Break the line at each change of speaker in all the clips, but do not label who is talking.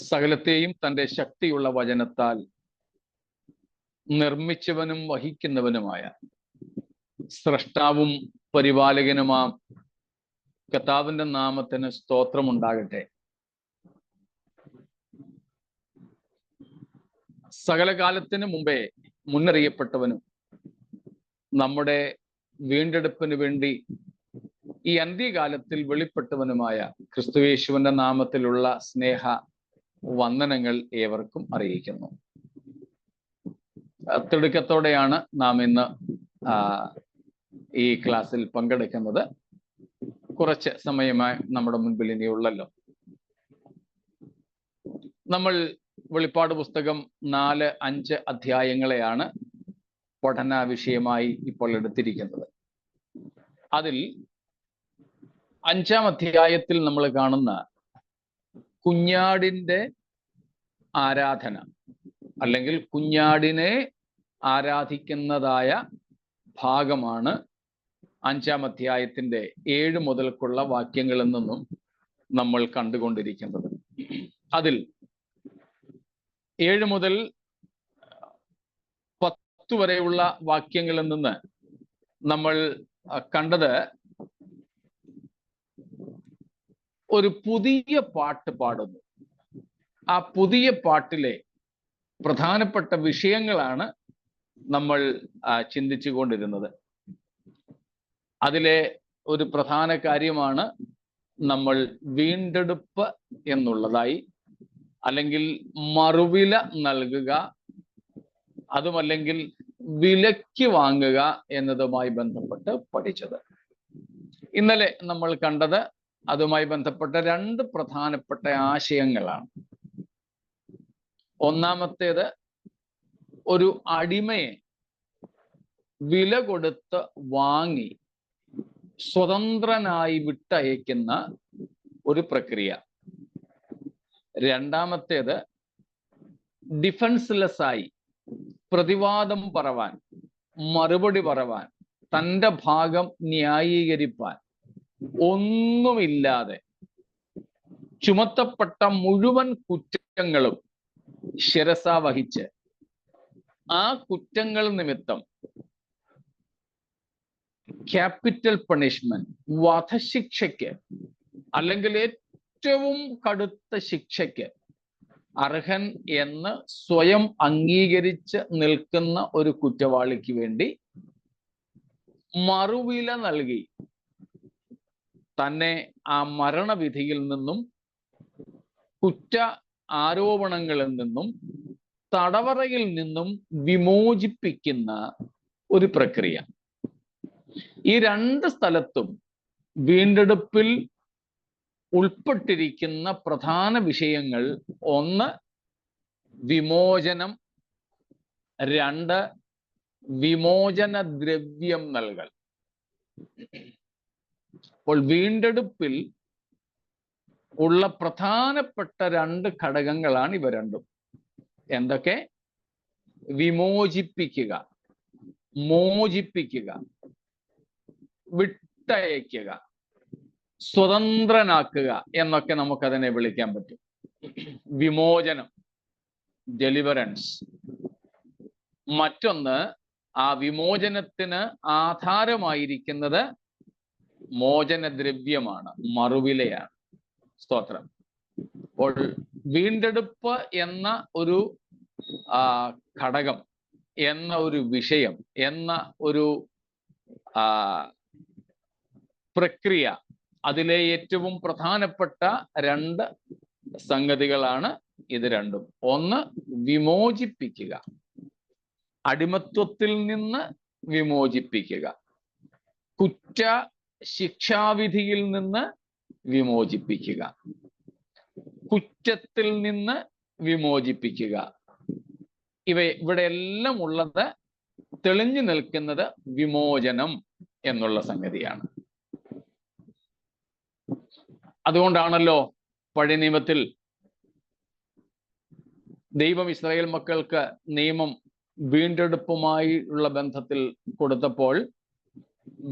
സകലത്തെയും തൻ്റെ ശക്തിയുള്ള വചനത്താൽ നിർമ്മിച്ചവനും വഹിക്കുന്നവനുമായ സ്രഷ്ടാവും പരിപാലകനുമാം കർത്താവിന്റെ നാമത്തിന് സ്തോത്രമുണ്ടാകട്ടെ. സകലകാലത്തിന് മുമ്പേ മുന്നറിയപ്പെട്ടവനും നമ്മുടെ വീണ്ടെടുപ്പിന് വേണ്ടി ഈ അന്ത്യകാലത്തിൽ വെളിപ്പെട്ടവനുമായ ക്രിസ്തുയേശുവിന്റെ നാമത്തിലുള്ള സ്നേഹ വന്ദനങ്ങൾ ഏവർക്കും അറിയിക്കുന്നു. തിടുക്കത്തോടെയാണ് നാം ഇന്ന് ഈ ക്ലാസ്സിൽ പങ്കെടുക്കുന്നത്. കുറച്ച് സമയമായി നമ്മുടെ മുൻപിൽ ഇനിയുള്ളല്ലോ. നമ്മൾ വെളിപ്പാട് പുസ്തകം 4-5 അധ്യായങ്ങളെയാണ് പഠന വിഷയമായി ഇപ്പോൾ എടുത്തിരിക്കുന്നത്. അതിൽ 5-ാം അധ്യായത്തിൽ നമ്മൾ കാണുന്ന കുഞ്ഞാടിന്റെ ആരാധന അല്ലെങ്കിൽ കുഞ്ഞാടിനെ ആരാധിക്കുന്നതായ ഭാഗമാണ് 5-ാം അധ്യായത്തിന്റെ 7 മുതൽക്കുള്ള വാക്യങ്ങളിൽ നിന്നും നമ്മൾ കണ്ടുകൊണ്ടിരിക്കുന്നത്. അതിൽ 7 മുതൽ 10 വരെയുള്ള വാക്യങ്ങളിൽ നിന്ന് നമ്മൾ കണ്ടത് ഒരു പുതിയ പാട്ട് പാടുന്നു. ആ പുതിയ പാട്ടിലെ പ്രധാനപ്പെട്ട വിഷയങ്ങളാണ് നമ്മൾ ചിന്തിച്ചു കൊണ്ടിരുന്നത്. അതിലെ ഒരു പ്രധാന കാര്യമാണ് നമ്മൾ വീണ്ടെടുപ്പ് എന്നുള്ളതായി, അല്ലെങ്കിൽ മറുവില നൽകുക, അതുമല്ലെങ്കിൽ വിലയ്ക്ക് വാങ്ങുക എന്നതുമായി ബന്ധപ്പെട്ട് പഠിച്ചത്. ഇന്നലെ നമ്മൾ കണ്ടത് അതുമായി ബന്ധപ്പെട്ട 2 പ്രധാനപ്പെട്ട ആശയങ്ങളാണ്. ഒന്നാമത്തേത്, ഒരു അടിമയെ വില കൊടുത്ത് വാങ്ങി സ്വതന്ത്രനായി വിട്ടയക്കുന്ന ഒരു പ്രക്രിയ. രണ്ടാമത്തേത്, ഡിഫൻസ്ലെസ് ആയി പ്രതിവാദം പറവാൻ, മറുപടി പറവാൻ, തൻ്റെ ഭാഗം ന്യായീകരിപ്പാൻ ഒന്നുമില്ലാതെ ചുമത്തപ്പെട്ട മുഴുവൻ കുറ്റങ്ങളും ശിരസ വഹിച്ച് ആ കുറ്റങ്ങൾ നിമിത്തം ക്യാപിറ്റൽ പണിഷ്മെന്റ്, വധശിക്ഷയ്ക്ക് അല്ലെങ്കിൽ ഏറ്റവും കടുത്ത ശിക്ഷയ്ക്ക് അർഹൻ എന്ന് സ്വയം അംഗീകരിച്ച് നിൽക്കുന്ന ഒരു കുറ്റവാളിക്ക് വേണ്ടി മറുവില നൽകി തന്നെ ആ മരണവിധിയിൽ നിന്നും കുറ്റ ആരോപണങ്ങളിൽ നിന്നും തടവറയിൽ നിന്നും വിമോചിപ്പിക്കുന്ന ഒരു പ്രക്രിയ. ഈ 2 സ്ഥലത്തും വീണ്ടെടുപ്പിൽ ഉൾപ്പെട്ടിരിക്കുന്ന പ്രധാന വിഷയങ്ങൾ: 1 വിമോചനം, 2 വിമോചന ദ്രവ്യം നൽകൽ. അപ്പോൾ വീണ്ടെടുപ്പിൽ ഉള്ള പ്രധാനപ്പെട്ട 2 ഘടകങ്ങളാണ് ഇവ രണ്ടും. എന്തൊക്കെ? വിമോചിപ്പിക്കുക, മോചിപ്പിക്കുക, വിട്ടയക്കുക, സ്വതന്ത്രനാക്കുക എന്നൊക്കെ നമുക്കതിനെ വിളിക്കാൻ പറ്റും. വിമോചനം, ഡെലിവറൻസ്. മറ്റൊന്ന്, ആ വിമോചനത്തിന് ആധാരമായിരിക്കുന്നത് മോചനദ്രവ്യമാണ്, മറുവിലയാണ്. സ്തോത്രം. അപ്പോൾ വീണ്ടെടുപ്പ് എന്ന ഒരു ഘടകം, എന്ന ഒരു വിഷയം, എന്ന ഒരു പ്രക്രിയ, അതിലെ ഏറ്റവും പ്രധാനപ്പെട്ട 2 സംഗതികളാണ് ഇത് രണ്ടും. 1 വിമോചിപ്പിക്കുക, അടിമത്വത്തിൽ നിന്ന് വിമോചിപ്പിക്കുക, കുറ്റ ശിക്ഷാവിധിയിൽ നിന്ന് വിമോചിപ്പിക്കുക, കുറ്റത്തിൽ നിന്ന് വിമോചിപ്പിക്കുക. ഇവിടെ എല്ലാം ഉള്ളത്, തെളിഞ്ഞു നിൽക്കുന്നത് വിമോചനം എന്നുള്ള സംഗതിയാണ്. അതുകൊണ്ടാണല്ലോ പഴയ നിയമത്തിൽ ദൈവം ഇസ്രായേൽ മക്കൾക്ക് നിയമം വീണ്ടെടുപ്പുമായി ഉള്ള ബന്ധത്തിൽ കൊടുത്തപ്പോൾ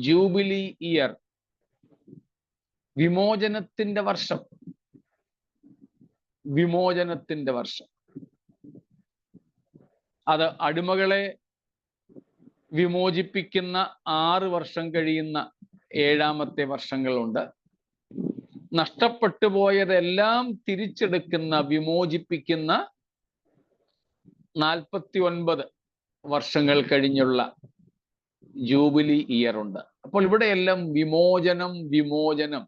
ജൂബിലി ഇയർ, വിമോചനത്തിന്റെ വർഷം, വിമോചനത്തിന്റെ വർഷം. അത് അടിമകളെ വിമോചിപ്പിക്കുന്ന 6 വർഷം കഴിയുന്ന 7ാമത്തെ വർഷങ്ങളുണ്ട്. നഷ്ടപ്പെട്ടു പോയതെല്ലാം തിരിച്ചെടുക്കുന്ന, വിമോചിപ്പിക്കുന്ന 49 വർഷങ്ങൾ കഴിഞ്ഞുള്ള ജൂബിലി ഇയർ ഉണ്ട്. അപ്പോൾ ഇവിടെയെല്ലാം വിമോചനം വിമോചനം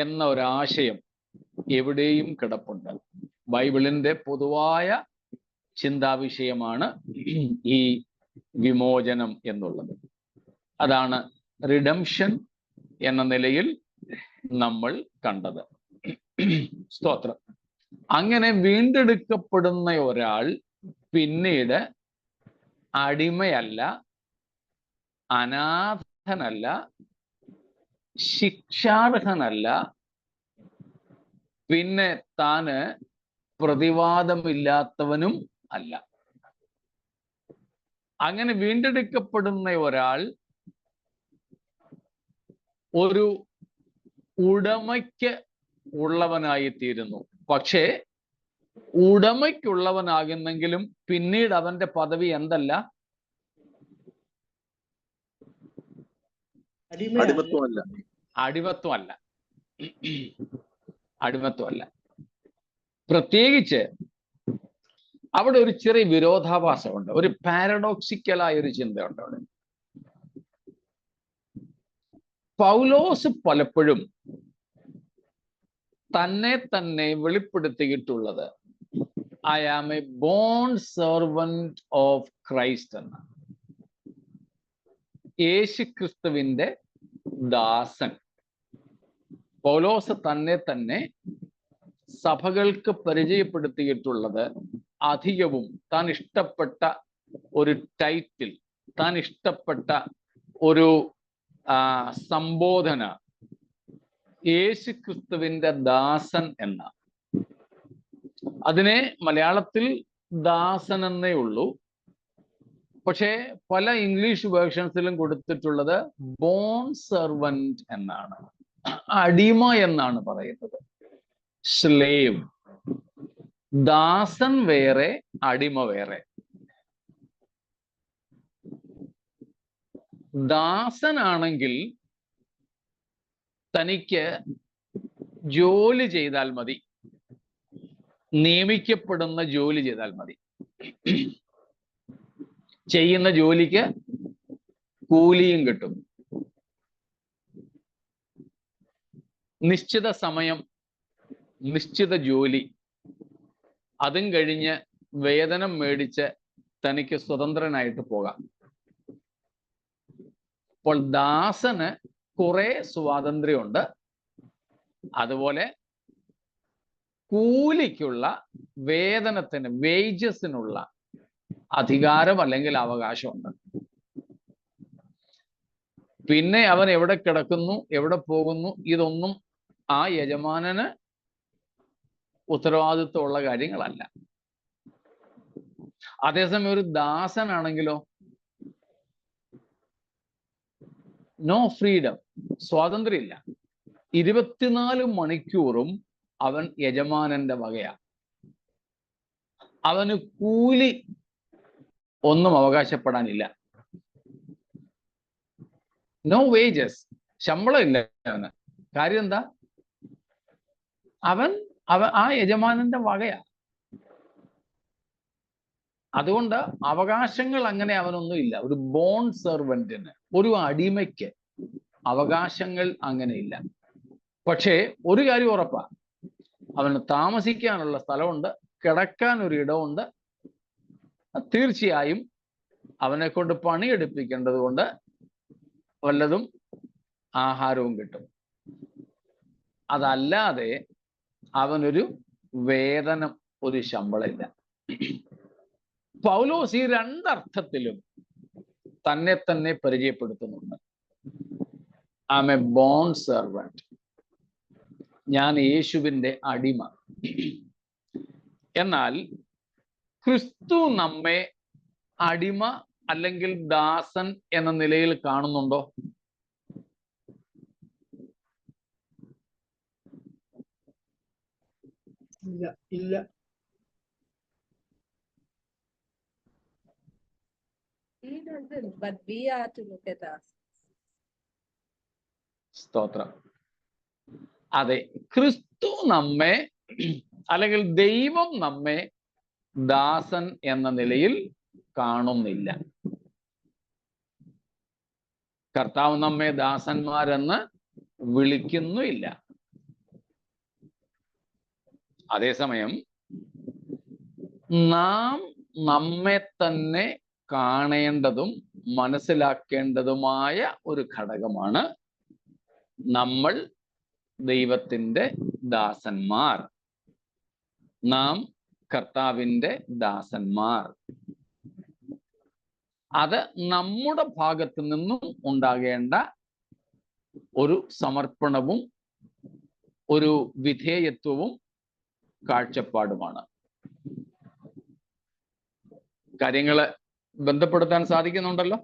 എന്ന ഒരാശയം എവിടെയും കിടപ്പുണ്ട്. ബൈബിളിന്റെ പൊതുവായ ചിന്താവിഷയമാണ് ഈ വിമോചനം എന്നുള്ളത്. അതാണ് റിഡംഷൻ എന്ന നിലയിൽ നമ്മൾ കണ്ടത്. സ്തോത്രം. അങ്ങനെ വീണ്ടെടുക്കപ്പെടുന്ന ഒരാൾ പിന്നീട് അടിമയല്ല, അനാഥനല്ല, ശിക്ഷാർഹനല്ല, പിന്നെ താന് പ്രതിവാദമില്ലാത്തവനും അല്ല. അങ്ങനെ വീണ്ടെടുക്കപ്പെടുന്ന ഒരാൾ ഒരു ഉടമയ്ക്ക് ഉള്ളവനായി തീരുന്നു. പക്ഷേ ഉടമയ്ക്കുള്ളവനാകുന്നെങ്കിലും പിന്നീട് അവന്റെ പദവി എന്തല്ല? അടിമത്വമല്ല. പ്രത്യേകിച്ച് അവിടെ ഒരു ചെറിയ വിരോധാഭാസമുണ്ട്, ഒരു പാരഡോക്സിക്കലായ ഒരു ചിന്തയുണ്ട് അവിടെ. പൗലോസ് പലപ്പോഴും തന്നെ വെളിപ്പെടുത്തിയിട്ടുള്ളത് I am a born servant of Christ എന്ന, യേശുക്രിസ്തുവിന്റെ ദാസൻ. പൗലോസ് തന്നെ സഭകൾക്ക് പരിചയപ്പെടുത്തിയിട്ടുള്ളത് അധികവും താൻ ഇഷ്ടപ്പെട്ട ഒരു ടൈറ്റിൽ, താൻ ഇഷ്ടപ്പെട്ട ഒരു സംബോധന, യേശുക്രിസ്തുവിന്റെ ദാസൻ എന്ന. അതിനെ മലയാളത്തിൽ ദാസൻ എന്നേ ഉള്ളൂ, പക്ഷേ പല ഇംഗ്ലീഷ് വേർഷൻസിലും കൊടുത്തിട്ടുള്ളത് ബോൺ സെർവന്റ് എന്നാണ്. അടിമ എന്നാണ് പറയുന്നത്. സ്ലേവ്. ദാസൻ വേറെ, അടിമ വേറെ. ദാസനാണെങ്കിൽ തനിക്ക് ജോലി ചെയ്താൽ മതി, നിയമിക്കപ്പെടുന്ന ജോലി ചെയ്താൽ മതി. ചെയ്യുന്ന ജോലിക്ക് കൂലിയും കിട്ടും. നിശ്ചിത സമയം, നിശ്ചിത ജോലി, അതും കഴിഞ്ഞ് വേതനം മേടിച്ച് തനിക്ക് സ്വതന്ത്രനായിട്ട് പോകാം. അപ്പോൾ ദാസന് കുറെ സ്വാതന്ത്ര്യമുണ്ട്. അതുപോലെ കൂലിക്കുള്ള, വേതനത്തിന്, വേജസിനുള്ള അധികാരം അല്ലെങ്കിൽ അവകാശമുണ്ട്. പിന്നെ അവൻ എവിടെ കിടക്കുന്നു, എവിടെ പോകുന്നു, ഇതൊന്നും ആ യജമാനന് ഉത്തരവാദിത്വമുള്ള കാര്യങ്ങളല്ല. അതേസമയം ഒരു ദാസനാണെങ്കിലോ നോ ഫ്രീഡം, സ്വാതന്ത്ര്യമില്ല. 24 മണിക്കൂറും അവൻ യജമാനന്റെ വകയാണ്. അവന് കൂലി ഒന്നും അവകാശപ്പെടാനില്ല. നോ വേജസ്, ശമ്പളം ഇല്ല അവന്. കാര്യം എന്താ? അവൻ ആ യജമാനന്റെ വകയാ. അതുകൊണ്ട് അവകാശങ്ങൾ അങ്ങനെ അവനൊന്നും ഇല്ല. ഒരു ബോൺ സെർവന്റിന്, ഒരു അടിമയ്ക്ക് അവകാശങ്ങൾ അങ്ങനെയില്ല. പക്ഷേ ഒരു കാര്യം ഉറപ്പാ, അവന് താമസിക്കാനുള്ള സ്ഥലമുണ്ട്, കിടക്കാൻ ഒരു ഇടമുണ്ട്. തീർച്ചയായും അവനെ കൊണ്ട് പണിയെടുപ്പിക്കേണ്ടത് കൊണ്ട് വല്ലതും ആഹാരവും കിട്ടും. അതല്ലാതെ അവനൊരു വേതനം, ഒരു ശമ്പളമില്ല. പൗലോസ് ഈ രണ്ടർത്ഥത്തിലും തന്നെ പരിചയപ്പെടുത്തുന്നുണ്ട്. I am a born servant, ഞാൻ യേശുവിന്റെ അടിമ. എന്നാൽ ക്രിസ്തു നമ്മെ അടിമ അല്ലെങ്കിൽ ദാസൻ എന്ന നിലയിൽ കാണുന്നുണ്ടോ?
ഇല്ല.
He doesn't, but we are to look at us.
സ്തോത്രം. അതെ, ക്രിസ്തു നമ്മെ അല്ലെങ്കിൽ ദൈവം നമ്മെ ദാസൻ എന്ന നിലയിൽ കാണുന്നില്ല. കർത്താവ് നമ്മെ ദാസന്മാരെന്ന് വിളിക്കുന്നുമില്ല. അതേസമയം നാം നമ്മെ തന്നെ കാണേണ്ടതും മനസ്സിലാക്കേണ്ടതുമായ ഒരു ഘടകമാണ് നമ്മൾ ദൈവത്തിൻ്റെ ദാസന്മാർ, നാം കർത്താവിൻ്റെ ദാസന്മാർ. അത് നമ്മുടെ ഭാഗത്തു നിന്നും ഉണ്ടാകേണ്ട ഒരു സമർപ്പണവും ഒരു വിധേയത്വവും കാഴ്ചപ്പാടുമാണ്. കാര്യങ്ങള് ബന്ധപ്പെടുത്താൻ സാധിക്കുന്നുണ്ടല്ലോ.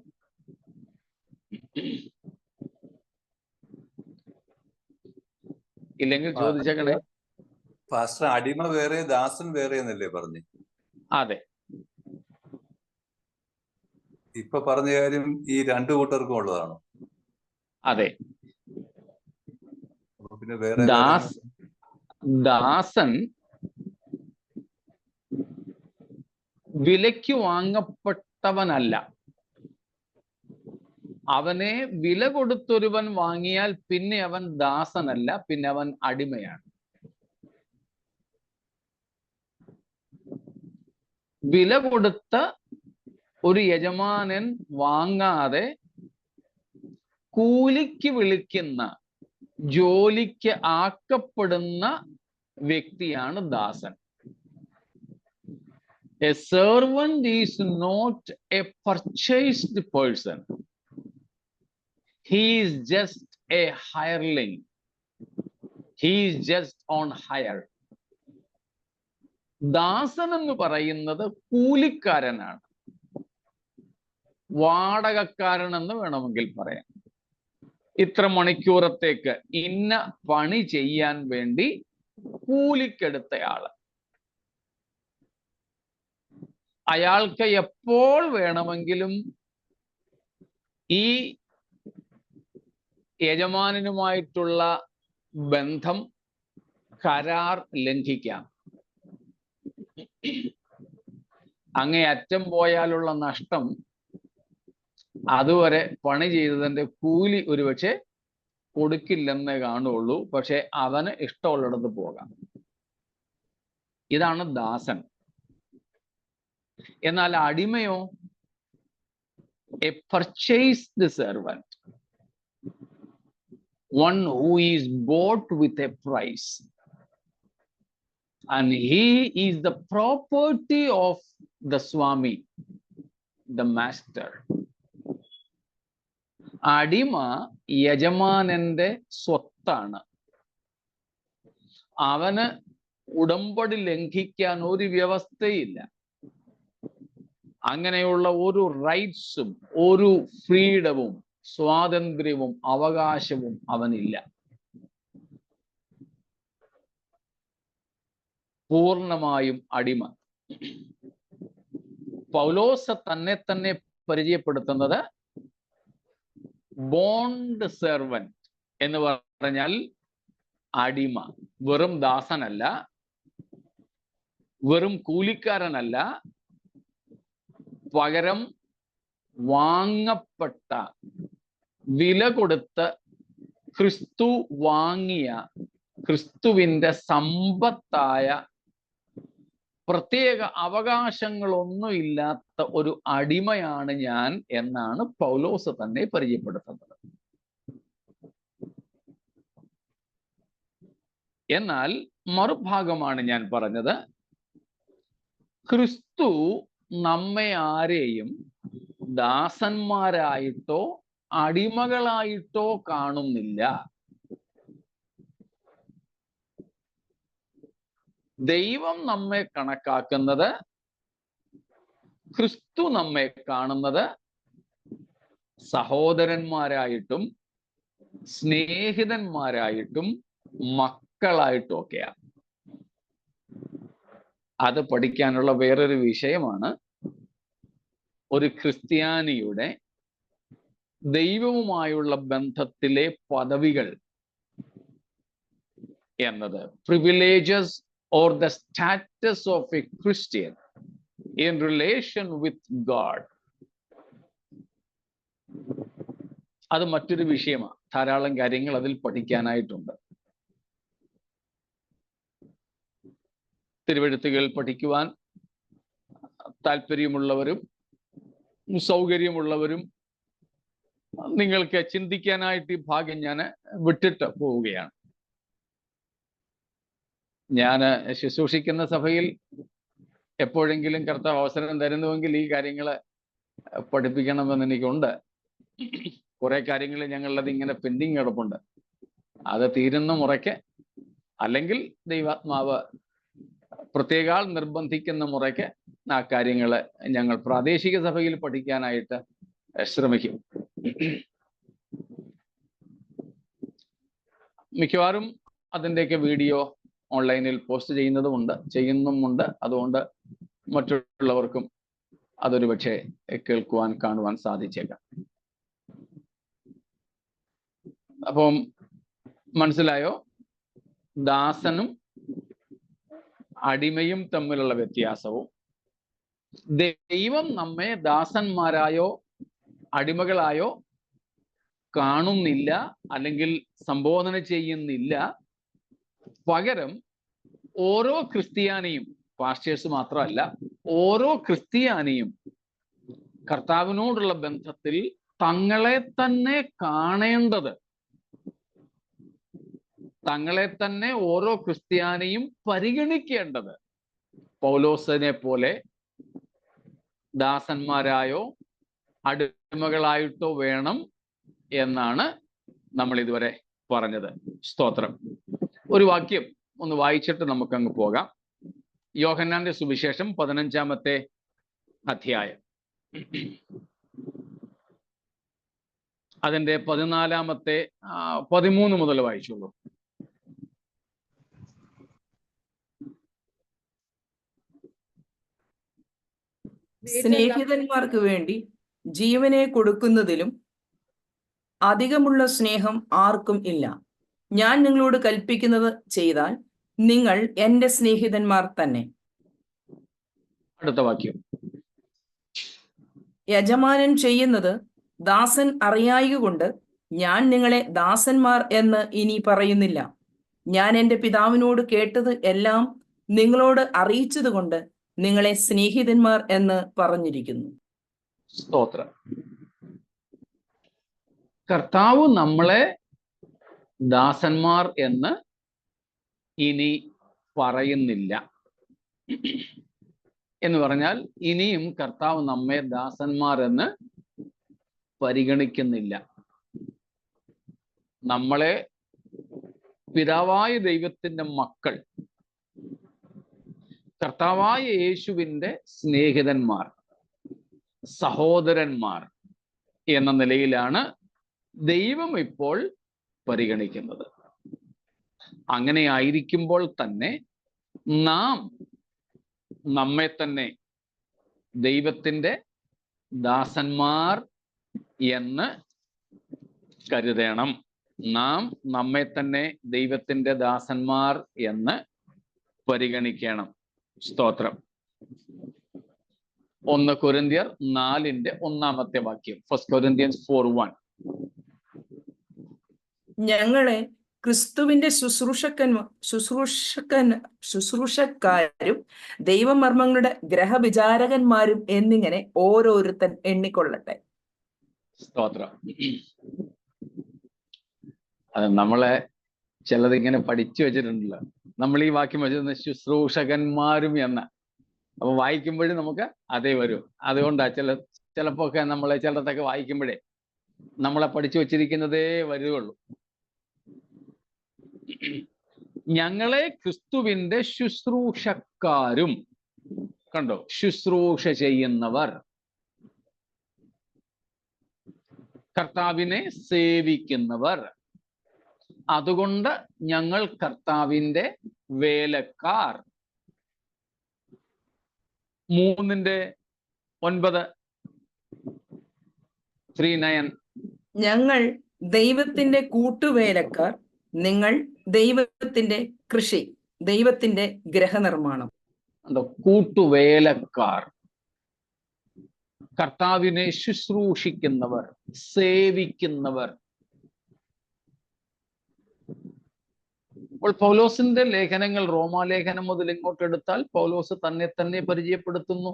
ഇല്ലെങ്കിൽ ചോദിച്ചേക്കണേ.
പാസ്റ്റർ, അടിമ വേറെ ദാസൻ വേറെ എന്നല്ലേ പറഞ്ഞു?
അതെ.
ഇപ്പൊ പറഞ്ഞ കാര്യം ഈ രണ്ടു കൂട്ടർക്കും ഉള്ളതാണോ?
അതെ.
പിന്നെ വേറെ
ദാസൻ വിലയ്ക്ക് വാങ്ങപ്പെട്ടവനല്ല. അവനെ വില കൊടുത്തൊരുവൻ വാങ്ങിയാൽ പിന്നെ അവൻ ദാസനല്ല, പിന്നെ അവൻ അടിമയാണ്. വില കൊടുത്ത ഒരു യജമാനൻ വാങ്ങാതെ കൂലിക്ക് വിളിക്കുന്ന, ജോലിക്ക് ആക്കപ്പെടുന്ന വ്യക്തിയാണ് ദാസൻ. A servant is not a purchased person. He is just a hireling. He is just on hire. ദാസൻ എന്ന് പറയുന്നത് കൂലിക്കാരനാണ്, വാടകക്കാരനെന്ന് വേണമെങ്കിൽ പറയാം. ഇത്ര മണിക്കൂറത്തേക്ക് ഇന്ന പണി ചെയ്യാൻ വേണ്ടി കൂലിക്കെടുത്തയാള്. അയാൾക്ക് എപ്പോൾ വേണമെങ്കിലും ഈ യജമാനനുമായിട്ടുള്ള ബന്ധം, കരാർ ലംഘിക്കാം. അങ്ങേയറ്റം പോയാലുള്ള നഷ്ടം അതുവരെ പണി ചെയ്തതിന്റെ കൂലി ഒരുപക്ഷെ കൊടുക്കില്ലെന്നേ കാണുള്ളൂ. പക്ഷെ അവന് ഇഷ്ടമുള്ളിടത്ത് പോകാം. ഇതാണ് ദാസൻ. എന്നാൽ അടിമയോ? A purchased servant, one who is bought with a price, and he is the property of the swami, the master. അടിമ യജമാനന്റെ സ്വത്താണ്. അവന് ഉടമ്പടി ലംഘിക്കാൻ ഒരു വ്യവസ്ഥയില്ല. അങ്ങനെയുള്ള ഒരു റൈറ്റ്സും ഒരു ഫ്രീഡവും സ്വാതന്ത്ര്യവും അവകാശവും അവനില്ല. പൂർണ്ണമായും അടിമ. പൗലോസ് തന്നെ പരിചയപ്പെടുത്തുന്നത് ബോണ്ട് സെർവന്റ് എന്ന് പറഞ്ഞാൽ അടിമ. വെറും ദാസനല്ല, വെറും കൂലിക്കാരനല്ല, പകരം വാങ്ങപ്പെട്ട, വില കൊടുത്ത് ക്രിസ്തു വാങ്ങിയ, ക്രിസ്തുവിന്റെ സമ്പത്തായ, പ്രത്യേക അവകാശങ്ങളൊന്നുമില്ലാത്ത ഒരു അടിമയാണ് ഞാൻ എന്നാണ് പൗലോസ് തന്നെ പരിചയപ്പെടുത്തുന്നത്. എന്നാൽ മറുഭാഗമാണ് ഞാൻ പറഞ്ഞത്, ക്രിസ്തു നമ്മെ ആരെയും ദാസന്മാരായിട്ടോ അടിമകളായിട്ടോ കാണുന്നില്ല. ദൈവം നമ്മെ കണക്കാക്കുന്നത്, ക്രിസ്തു നമ്മെ കാണുന്നത് സഹോദരന്മാരായിട്ടും സ്നേഹിതന്മാരായിട്ടും മക്കളായിട്ടും ഒക്കെയാണ്. അത് പഠിക്കാനുള്ള വേറൊരു വിഷയമാണ് ഒരു ക്രിസ്ത്യാനിയുടെ ദൈവവുമായുള്ള ബന്ധത്തിലെ പദവികൾ എന്നത്. Privileges or the status of A Christian in relation with God. അത് മറ്റൊരു വിഷയമാണ്. ധാരാളം കാര്യങ്ങൾ അതിൽ പഠിക്കാനായിട്ടുണ്ട്. തിരുവെഴുത്തുകൾ പഠിക്കുവാൻ താല്പര്യമുള്ളവരും സൗകര്യമുള്ളവരും നിങ്ങൾക്ക് ചിന്തിക്കാനായിട്ട് ഈ ഭാഗ്യം ഞാൻ വിട്ടിട്ട് പോവുകയാണ്. ഞാൻ ശുശ്രൂഷിക്കുന്ന സഭയിൽ എപ്പോഴെങ്കിലും കർത്താവ് അവസരം തരുന്നുവെങ്കിൽ ഈ കാര്യങ്ങൾ പഠിപ്പിക്കണമെന്ന് എനിക്കുണ്ട്. കുറെ കാര്യങ്ങൾ ഞങ്ങളത് ഇങ്ങനെ പെൻഡിങ് കിടപ്പുണ്ട്. അത് തീരുന്ന മുറയ്ക്ക്, അല്ലെങ്കിൽ ദൈവാത്മാവ് പ്രത്യേകാൽ നിർബന്ധിക്കുന്ന മുറയ്ക്ക് ആ കാര്യങ്ങൾ ഞങ്ങൾ പ്രാദേശിക സഭയിൽ പഠിക്കാനായിട്ട് ശ്രമിക്കും. മിക്കവാറും അതിൻ്റെയൊക്കെ വീഡിയോ ഓൺലൈനിൽ പോസ്റ്റ് ചെയ്യുന്നുമുണ്ട്. അതുകൊണ്ട് മറ്റുള്ളവർക്കും അതൊരു പക്ഷേ കേൾക്കുവാൻ കാണുവാൻ സാധിച്ചേക്കാം. അപ്പം മനസ്സിലായോ? ദാസനും അടിമയും തമ്മിലുള്ള വ്യത്യാസവും, ദൈവം നമ്മെ ദാസന്മാരായോ അടിമകളായോ കാണുന്നില്ല, അല്ലെങ്കിൽ സംബോധന ചെയ്യുന്നില്ല. പകരം ഓരോ ക്രിസ്ത്യാനിയും, പാസ്റ്റേഴ്സ് മാത്രമല്ല, ഓരോ ക്രിസ്ത്യാനിയും കർത്താവിനോടുള്ള ബന്ധത്തിൽ തങ്ങളെ തന്നെ കാണേണ്ടത്, തങ്ങളെ തന്നെ ഓരോ ക്രിസ്ത്യാനിയും പരിഗണിക്കേണ്ടത് പൗലോസിനെ പോലെ ദാസന്മാരായോ അടിമകളായിട്ടോ വേണം എന്നാണ് നമ്മൾ ഇതുവരെ പറഞ്ഞത്. സ്തോത്രം. ഒരു വാക്യം ഒന്ന് വായിച്ചിട്ട് നമുക്കങ്ങ് പോകാം. യോഹന്നാന്റെ സുവിശേഷം 15-ാമത്തെ അധ്യായം, അതിന്റെ 14-ാമത്തെ 13 മുതൽ വായിച്ചോളൂ.
സ്നേഹിതന്മാർക്ക് വേണ്ടി ജീവനെ കൊടുക്കുന്നതിലും അധികമുള്ള സ്നേഹം ആർക്കും ഇല്ല. ഞാൻ നിങ്ങളോട് കൽപ്പിക്കുന്നത് ചെയ്താൽ നിങ്ങൾ എന്റെ സ്നേഹിതന്മാർ തന്നെ.
അടുത്ത വാക്യം.
യജമാനൻ ചെയ്യുന്നത് ദാസൻ അറിയായകൊണ്ട് ഞാൻ നിങ്ങളെ ദാസന്മാർ എന്ന് ഇനി പറയുന്നില്ല. ഞാൻ എന്റെ പിതാവിനോട് കേട്ടത് എല്ലാം നിങ്ങളോട് അറിയിച്ചത് കൊണ്ട് നിങ്ങളെ സ്നേഹിതന്മാർ എന്ന് പറഞ്ഞിരിക്കുന്നു.
സ്തോത്രം. കർത്താവ് നമ്മളെ ദാസന്മാർ എന്ന് ഇനി പറയുന്നില്ല. എന്ന് പറഞ്ഞാൽ ഇനിയും കർത്താവ് നമ്മെ ദാസന്മാർ എന്ന് പരിഗണിക്കുന്നില്ല. നമ്മളെ പിതാവായ ദൈവത്തിന്റെ മക്കൾ, കർത്താവായ യേശുവിൻ്റെ സ്നേഹിതന്മാർ, സഹോദരന്മാർ എന്ന നിലയിലാണ് ദൈവം ഇപ്പോൾ പരിഗണിക്കുന്നത്. അങ്ങനെ ആയിരിക്കുമ്പോൾ തന്നെ നാം നമ്മെ തന്നെ ദൈവത്തിൻ്റെ ദാസന്മാർ എന്ന് കരുതണം. നാം നമ്മെ തന്നെ ദൈവത്തിൻ്റെ ദാസന്മാർ എന്ന് പരിഗണിക്കണം. സ്തോത്രം. 1 കൊരിന്ത്യർ 4-ന്റെ 1-ാമത്തെ വാക്യം. 1 Corinthians 4:1.
ഞങ്ങളെ ക്രിസ്തുവിന്റെ ശുശ്രൂഷക്കാരും ദൈവമർമ്മങ്ങളുടെ ഗ്രഹവിചാരകന്മാരും എന്നിങ്ങനെ ഓരോരുത്തൻ എണ്ണിക്കൊള്ളട്ടെ.
സ്തോത്രം. അത് നമ്മളെ ചിലതിങ്ങനെ പഠിച്ചു വെച്ചിട്ടുണ്ടല്ലോ. നമ്മൾ ഈ വാക്യം വെച്ചിരുന്ന ശുശ്രൂഷകന്മാരും എന്ന്. അപ്പൊ വായിക്കുമ്പോഴും നമുക്ക് അതേ വരും. അതുകൊണ്ടാ ചിലപ്പോ ഒക്കെ നമ്മളെ ചിലതൊക്കെ വായിക്കുമ്പോഴേ നമ്മളെ പഠിച്ചു വച്ചിരിക്കുന്നതേ വരുള്ളൂ. ഞങ്ങളെ ക്രിസ്തുവിന്റെ ശുശ്രൂഷക്കാരും, കണ്ടോ, ശുശ്രൂഷ ചെയ്യുന്നവർ, കർത്താവിനെ സേവിക്കുന്നവർ, അതുകൊണ്ട് ഞങ്ങൾ കർത്താവിൻ്റെ വേലക്കാർ 3:9, 3:9.
ഞങ്ങൾ ദൈവത്തിന്റെ കൂട്ടുവേലക്കാർ, നിങ്ങൾ ദൈവത്തിന്റെ കൃഷി, ദൈവത്തിന്റെ ഗൃഹനിർമ്മാണം.
കൂട്ടുവേലക്കാർ, കർത്താവിനെ ശുശ്രൂഷിക്കുന്നവർ, സേവിക്കുന്നവർ. അപ്പോൾ പൗലോസിന്റെ ലേഖനങ്ങൾ, റോമാലേഖനം മുതൽ ഇങ്ങോട്ട് എടുത്താൽ പൗലോസ് തന്നെ പരിചയപ്പെടുത്തുന്നു.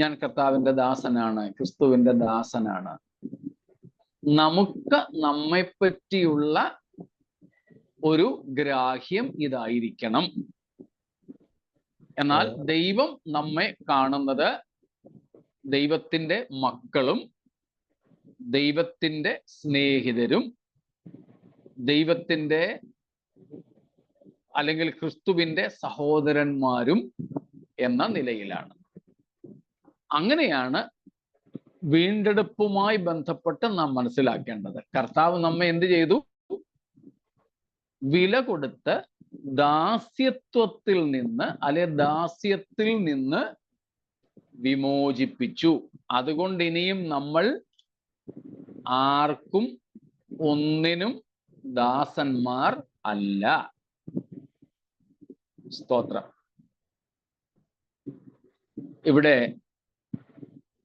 ഞാൻ കർത്താവിന്റെ ദാസനാണ്, ക്രിസ്തുവിന്റെ ദാസനാണ്. നമുക്ക് നമ്മെ പറ്റിയുള്ള ഒരു ഗ്രാഹ്യം ഇതായിരിക്കണം. എന്നാൽ ദൈവം നമ്മെ കാണുന്നത് ദൈവത്തിന്റെ മക്കളും ദൈവത്തിന്റെ സ്നേഹിതരും ദൈവത്തിന്റെ അല്ലെങ്കിൽ ക്രിസ്തുവിന്റെ സഹോദരന്മാരും എന്ന നിലയിലാണ്. അങ്ങനെയാണ് വീണ്ടെടുപ്പുമായി ബന്ധപ്പെട്ട് നാം മനസ്സിലാക്കേണ്ടത്. കർത്താവ് നമ്മെ എന്ത് ചെയ്തു? വില കൊടുത്ത് ദാസ്യത്വത്തിൽ നിന്ന് വിമോചിപ്പിച്ചു. അതുകൊണ്ട് ഇനിയും നമ്മൾ ആർക്കും ഒന്നിനും ദാസന്മാർ അല്ല. സ്തോത്രം. ഇവിടെ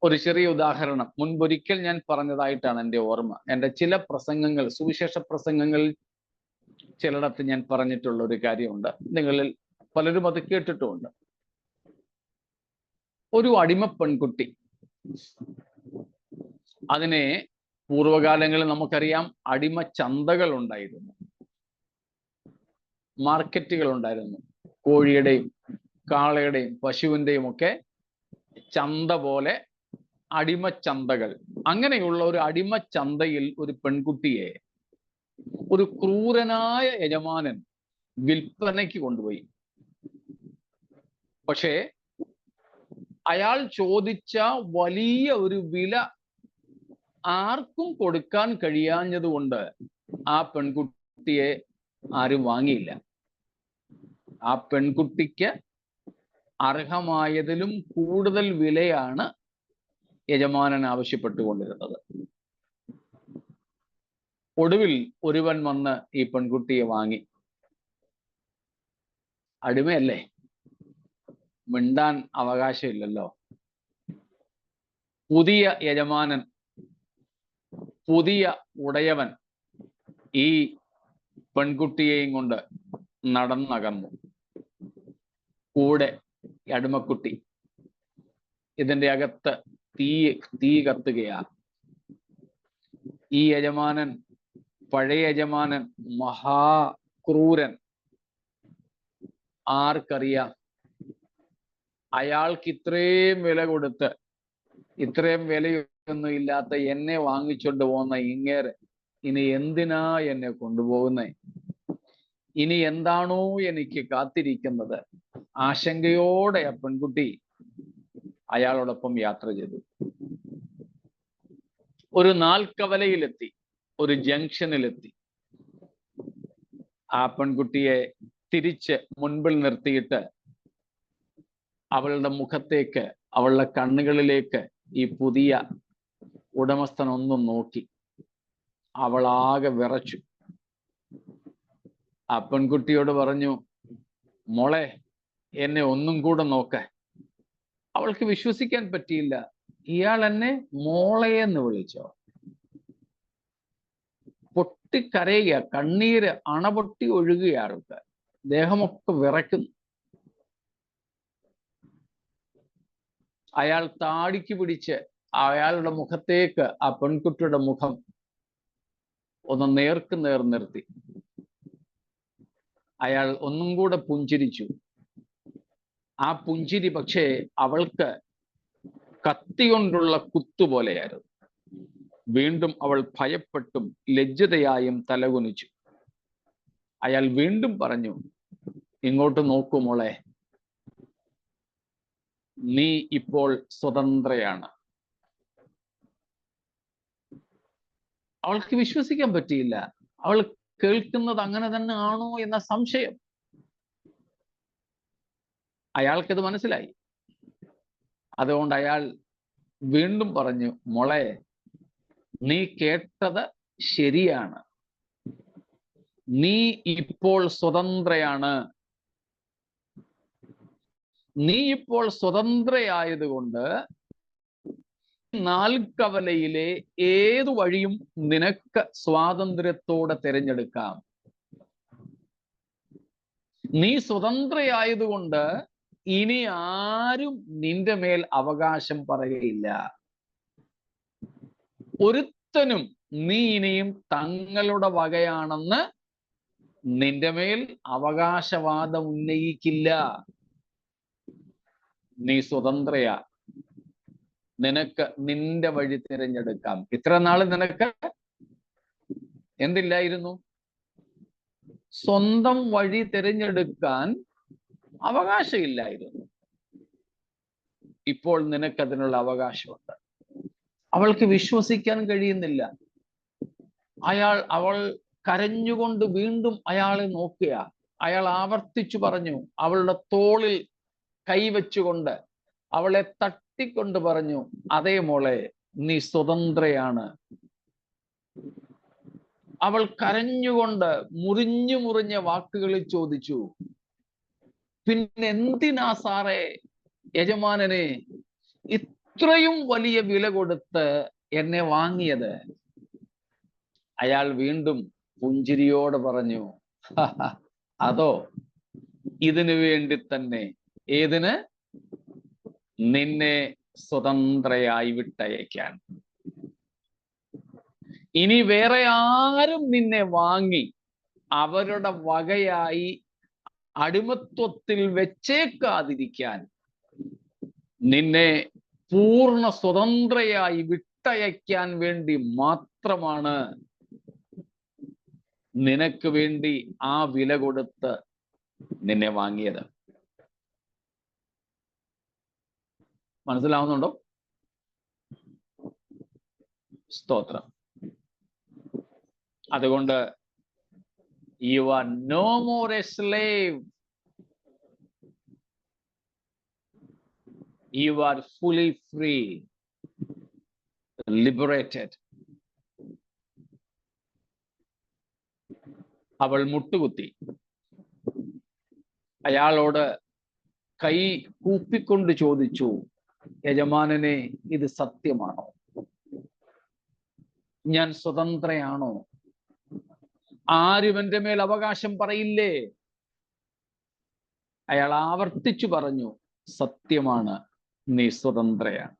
ഒരു ചെറിയ ഉദാഹരണം മുൻപൊരിക്കൽ ഞാൻ പറഞ്ഞതായിട്ടാണ് എൻ്റെ ഓർമ്മ. എൻ്റെ ചില പ്രസംഗങ്ങൾ, സുവിശേഷ പ്രസംഗങ്ങളിൽ ചിലയിടത്ത് ഞാൻ പറഞ്ഞിട്ടുള്ള ഒരു കാര്യമുണ്ട്. നിങ്ങളിൽ പലരും അത് കേട്ടിട്ടുമുണ്ട്. ഒരു അടിമ പെൺകുട്ടി, അതിനെ പൂർവ്വകാലങ്ങളിൽ നമുക്കറിയാം അടിമ ചന്തകൾ ഉണ്ടായിരുന്നു, മാർക്കറ്റുകൾ ഉണ്ടായിരുന്നു. കോഴിയുടെയും കാളയുടെയും പശുവിൻ്റെയും ഒക്കെ ചന്ത പോലെ അടിമച്ചന്തകൾ. അങ്ങനെയുള്ള ഒരു അടിമച്ചന്തയിൽ ഒരു പെൺകുട്ടിയെ ഒരു ക്രൂരനായ യജമാനൻ വിൽപ്പനയ്ക്ക് കൊണ്ടുപോയി. പക്ഷേ അയാൾ ചോദിച്ച വലിയ ഒരു വില ആർക്കും കൊടുക്കാൻ കഴിയാഞ്ഞതുകൊണ്ട് ആ പെൺകുട്ടിയെ ആരും വാങ്ങിയില്ല. ആ പെൺകുട്ടിക്ക് അർഹമായതിലും കൂടുതൽ വിലയാണ് യജമാനൻ ആവശ്യപ്പെട്ടുകൊണ്ടിരുന്നത്. ഒടുവിൽ ഒരുവൻ വന്ന് ഈ പെൺകുട്ടിയെ വാങ്ങി. അടിമയല്ലേ, മിണ്ടാൻ അവകാശമില്ലല്ലോ. പുതിയ യജമാനൻ, പുതിയ ഉടയവൻ ഈ പെൺകുട്ടിയെയും കൊണ്ട് നടന്നകന്നു. കൂടെ അടിമക്കുട്ടി. ഇതിൻ്റെ അകത്ത് തീ കത്തുകയാ. ഈ യജമാനൻ, പഴയ യജമാനൻ മഹാക്രൂരൻ. ആർക്കറിയാം? അയാൾക്ക് ഇത്രയും വില കൊടുത്ത്, ഇത്രയും വിലയൊന്നും ഇല്ലാത്ത എന്നെ വാങ്ങിച്ചോണ്ട് പോകുന്ന ഇങ്ങേര് ഇനി എന്തിനാ എന്നെ കൊണ്ടുപോകുന്നേ? ഇനി എന്താണോ എനിക്ക് കാത്തിരിക്കുന്നത്? ആശങ്കയോടെ ആ പെൺകുട്ടി അയാളോടൊപ്പം യാത്ര ചെയ്തു. ഒരു നാൽക്കവലയിലെത്തി, ഒരു ജംഗ്ഷനിലെത്തി. ആ പെൺകുട്ടിയെ തിരിച്ച് മുൻപിൽ നിർത്തിയിട്ട് അവളുടെ മുഖത്തേക്ക്, അവളുടെ കണ്ണുകളിലേക്ക് ഈ പുതിയ ഉടമസ്ഥൻ ഒന്നും നോക്കി. അവളാകെ വിറച്ചു. ആ പെൺകുട്ടിയോട് പറഞ്ഞു, മോളെ എന്നെ ഒന്നും കൂടെ നോക്ക. അവൾക്ക് വിശ്വസിക്കാൻ പറ്റിയില്ല. ഇയാൾ എന്നെ മോളെ എന്ന് വിളിച്ചോ? പൊട്ടിക്കരയുക, കണ്ണീര് അണപൊട്ടി ഒഴുകുകയാൾക്ക്, ദേഹമൊക്കെ വിറയ്ക്കുന്നു. അയാൾ താടിക്ക് പിടിച്ച് അയാളുടെ മുഖത്തേക്ക് ആ പെൺകുട്ടിയുടെ മുഖം ഒന്ന് നേർക്ക് നേർ നിർത്തി. അയാൾ ഒന്നും കൂടെ പുഞ്ചിരിച്ചു. ആ പുഞ്ചിരി പക്ഷേ അവൾക്ക് കത്തി കൊണ്ടുള്ള കുത്തുപോലെയായിരുന്നു. വീണ്ടും അവൾ ഭയപ്പെട്ടും ലജ്ജിതയായും തലകുനിച്ചു. അയാൾ വീണ്ടും പറഞ്ഞു, ഇങ്ങോട്ട് നോക്കൂ മോളെ, നീ ഇപ്പോൾ സ്വതന്ത്രയാണ്. അവൾക്ക് വിശ്വസിക്കാൻ പറ്റിയില്ല. അവൾ കേൾക്കുന്നത് അങ്ങനെ തന്നെ ആണോ എന്ന സംശയം. അയാൾക്കത് മനസ്സിലായി. അതുകൊണ്ട് അയാൾ വീണ്ടും പറഞ്ഞു, മോളെ, നീ കേട്ടത് ശരിയാണ്. നീ ഇപ്പോൾ സ്വതന്ത്രയാണ്. നീ ഇപ്പോൾ സ്വതന്ത്രയായതുകൊണ്ട് നാൽക്കവലയിലെ ഏതു വഴിയും നിനക്ക് സ്വാതന്ത്ര്യത്തോടെ തിരഞ്ഞെടുക്കാം. നീ സ്വതന്ത്രയായതുകൊണ്ട് ഇനി ആരും നിന്റെ മേൽ അവകാശം പറയുകയില്ല. ഒരുത്തനും നീ ഇനിയും തങ്ങളുടെ വകയാണെന്ന് നിന്റെ മേൽ അവകാശവാദം ഉന്നയിക്കില്ല. നീ സ്വതന്ത്രയാ. നിനക്ക് നിന്റെ വഴി തിരഞ്ഞെടുക്കാം. ഇത്ര നാള് നിനക്ക് എന്തില്ലായിരുന്നു? സ്വന്തം വഴി തിരഞ്ഞെടുക്കാൻ അവകാശമില്ലായിരുന്നു. ഇപ്പോൾ നിനക്കതിനുള്ള അവകാശമുണ്ട്. അവൾക്ക് വിശ്വസിക്കാൻ കഴിയുന്നില്ല. അവൾ കരഞ്ഞുകൊണ്ട് വീണ്ടും അയാളെ നോക്കുക. അയാൾ ആവർത്തിച്ചു പറഞ്ഞു, അവളുടെ തോളിൽ കൈവച്ചുകൊണ്ട് അവളെ തട്ടിക്കൊണ്ട് പറഞ്ഞു, അതേ മോളെ, നീ സ്വതന്ത്രയാണ്. അവൾ കരഞ്ഞുകൊണ്ട് മുറിഞ്ഞു മുറിഞ്ഞ വാക്കുകളിൽ ചോദിച്ചു, പിന്നെ എന്തിനാ സാറേ യജമാനനെ ഇത്രയും വലിയ വില കൊടുത്ത് എന്നെ വാങ്ങിയത്? അയാൾ വീണ്ടും പുഞ്ചിരിയോടെ പറഞ്ഞു, അതോ, ഇതിനു വേണ്ടി തന്നെ. ഏതിന്? നിന്നെ സ്വതന്ത്രയായി വിട്ടയക്കാൻ. ഇനി വേറെ ആരും നിന്നെ വാങ്ങി അവരുടെ വകയായി അടിമത്വത്തിൽ വെച്ചേക്കാതിരിക്കാൻ, നിന്നെ പൂർണ്ണ സ്വതന്ത്രയായി വിട്ടയക്കാൻ വേണ്ടി മാത്രമാണ് നിനക്ക് വേണ്ടി ആ വില കൊടുത്ത് നിന്നെ വാങ്ങിയത്. മനസ്സിലാവുന്നുണ്ടോ? സ്തോത്രം. അതുകൊണ്ട് you are no more a slave. You are fully free, liberated. അവൾ മുട്ടുകുത്തി. അയാളോട് കൈ കൂപ്പിക്കൊണ്ട് ചോദിച്ചു, യജമാനനെ, ഇത് സത്യമാണോ? ഞാൻ സ്വതന്ത്രയാണോ? ആരും എൻ്റെ മേൽ അവകാശം പറയില്ലേ? അയാൾ ആവർത്തിച്ചു പറഞ്ഞു, സത്യമാണ്, നീ സ്വതന്ത്രയാണ്.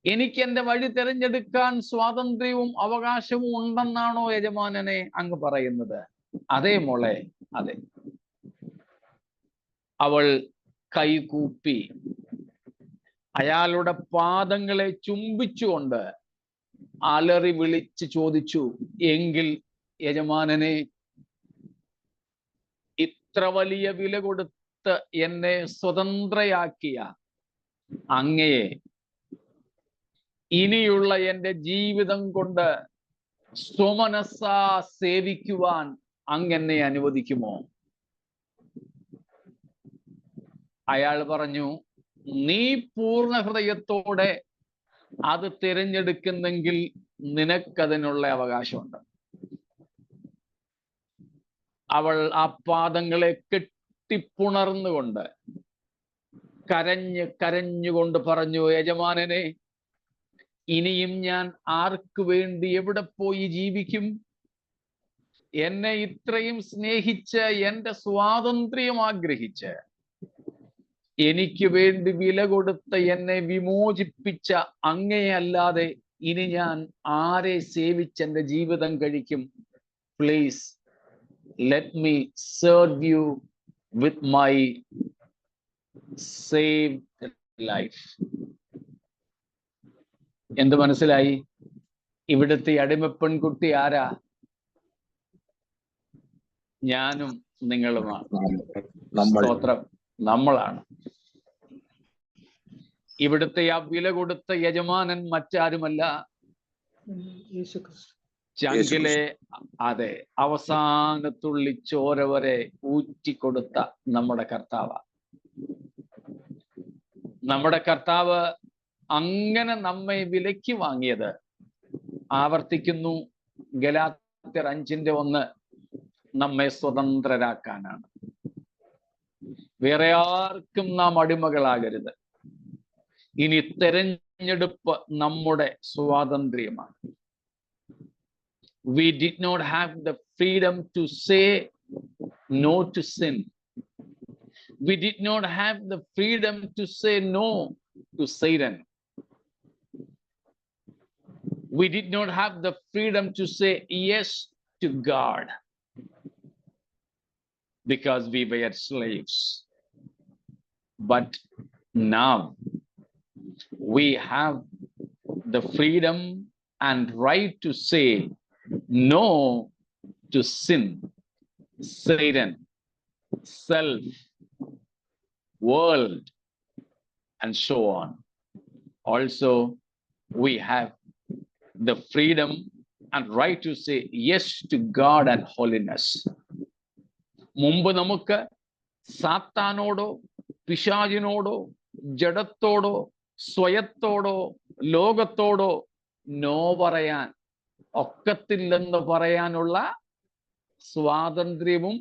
എനിക്ക് എൻ്റെ വഴി തിരഞ്ഞെടുക്കാൻ സ്വാതന്ത്ര്യവും അവകാശവും ഉണ്ടെന്നാണോ യജമാനനെ അങ്ങ് പറയുന്നത്? അതെ മോളെ, അതെ. അവൾ കൈകൂപ്പി അയാളുടെ പാദങ്ങളെ ചുംബിച്ചുകൊണ്ട് അലറി വിളിച്ച് ചോദിച്ചു, എങ്കിൽ യജമാനനെ, ഇത്ര വലിയ വില കൊടുത്ത് എന്നെ സ്വതന്ത്രയാക്കിയ അങ്ങയെ ഇനിയുള്ള എൻ്റെ ജീവിതം കൊണ്ട് സ്വമനസ്സാ സേവിക്കുവാൻ അങ്ങെന്നെ അനുവദിക്കുമോ? അയാൾ പറഞ്ഞു, നീ പൂർണ്ണ ഹൃദയത്തോടെ അത് തിരഞ്ഞെടുക്കുന്നെങ്കിൽ നിനക്കതിനുള്ള അവകാശമുണ്ട്. അവൾ ആ പാദങ്ങളെ കെട്ടിപ്പുണർന്നുകൊണ്ട് കരഞ്ഞുകൊണ്ട് പറഞ്ഞു, യജമാനനെ, ഇനിയും ഞാൻ ആർക്ക് വേണ്ടി എവിടെ പോയി ജീവിക്കും? എന്നെ ഇത്രയും സ്നേഹിച്ച് എൻ്റെ സ്വാതന്ത്ര്യം ആഗ്രഹിച്ച് എനിക്ക് വേണ്ടി വില കൊടുത്ത് എന്നെ വിമോചിപ്പിച്ച അങ്ങയെയല്ലാതെ ഇനി ഞാൻ ആരെ സേവിച്ച് എൻ്റെ ജീവിതം കഴിക്കും? Please let me serve you with my saved life. എന്ത് മനസ്സിലായി? ഇവിടുത്തെ അടിമപ്പെൺകുട്ടി ആരാ? ഞാനും നിങ്ങളുമാണ്. സ്തോത്രം. നമ്മളാണ്. ഇവിടുത്തെ ആ വില കൊടുത്ത യജമാനൻ മറ്റാരുമല്ല, ചങ്കിലെ അതെ അവസാനത്തുള്ളി ചോര വരെ ഊറ്റിക്കൊടുത്ത നമ്മുടെ കർത്താവ. നമ്മുടെ കർത്താവ് അങ്ങനെ നമ്മെ വിലയ്ക്ക് വാങ്ങിയത്, ആവർത്തിക്കുന്നു, ഗലാത്യർ 5:1, നമ്മെ സ്വതന്ത്രരാക്കാനാണ്. വേറെ ആർക്കും നാം അടിമകളാകരുത്. ഇനി തെരഞ്ഞെടുപ്പ് നമ്മുടെ സ്വാതന്ത്ര്യമാണ്. We did not have the freedom to say no to sin. We did not have the freedom to say no to Satan. We did not have the freedom to say yes to God because we were slaves. But now we have the freedom and right to say no to sin, Satan, self, world, and so on. Also, we have the freedom and right to say yes to God and holiness. മുമ്പ് നമുക്ക് സാത്താനോടോ പിശാചിനോടോ ജഡത്തോടോ സ്വയത്തോടോ ലോകത്തോടോ no പറയാൻ ഒക്കത്തില്ലെന്ന് പറയാനുള്ള സ്വാതന്ത്ര്യവും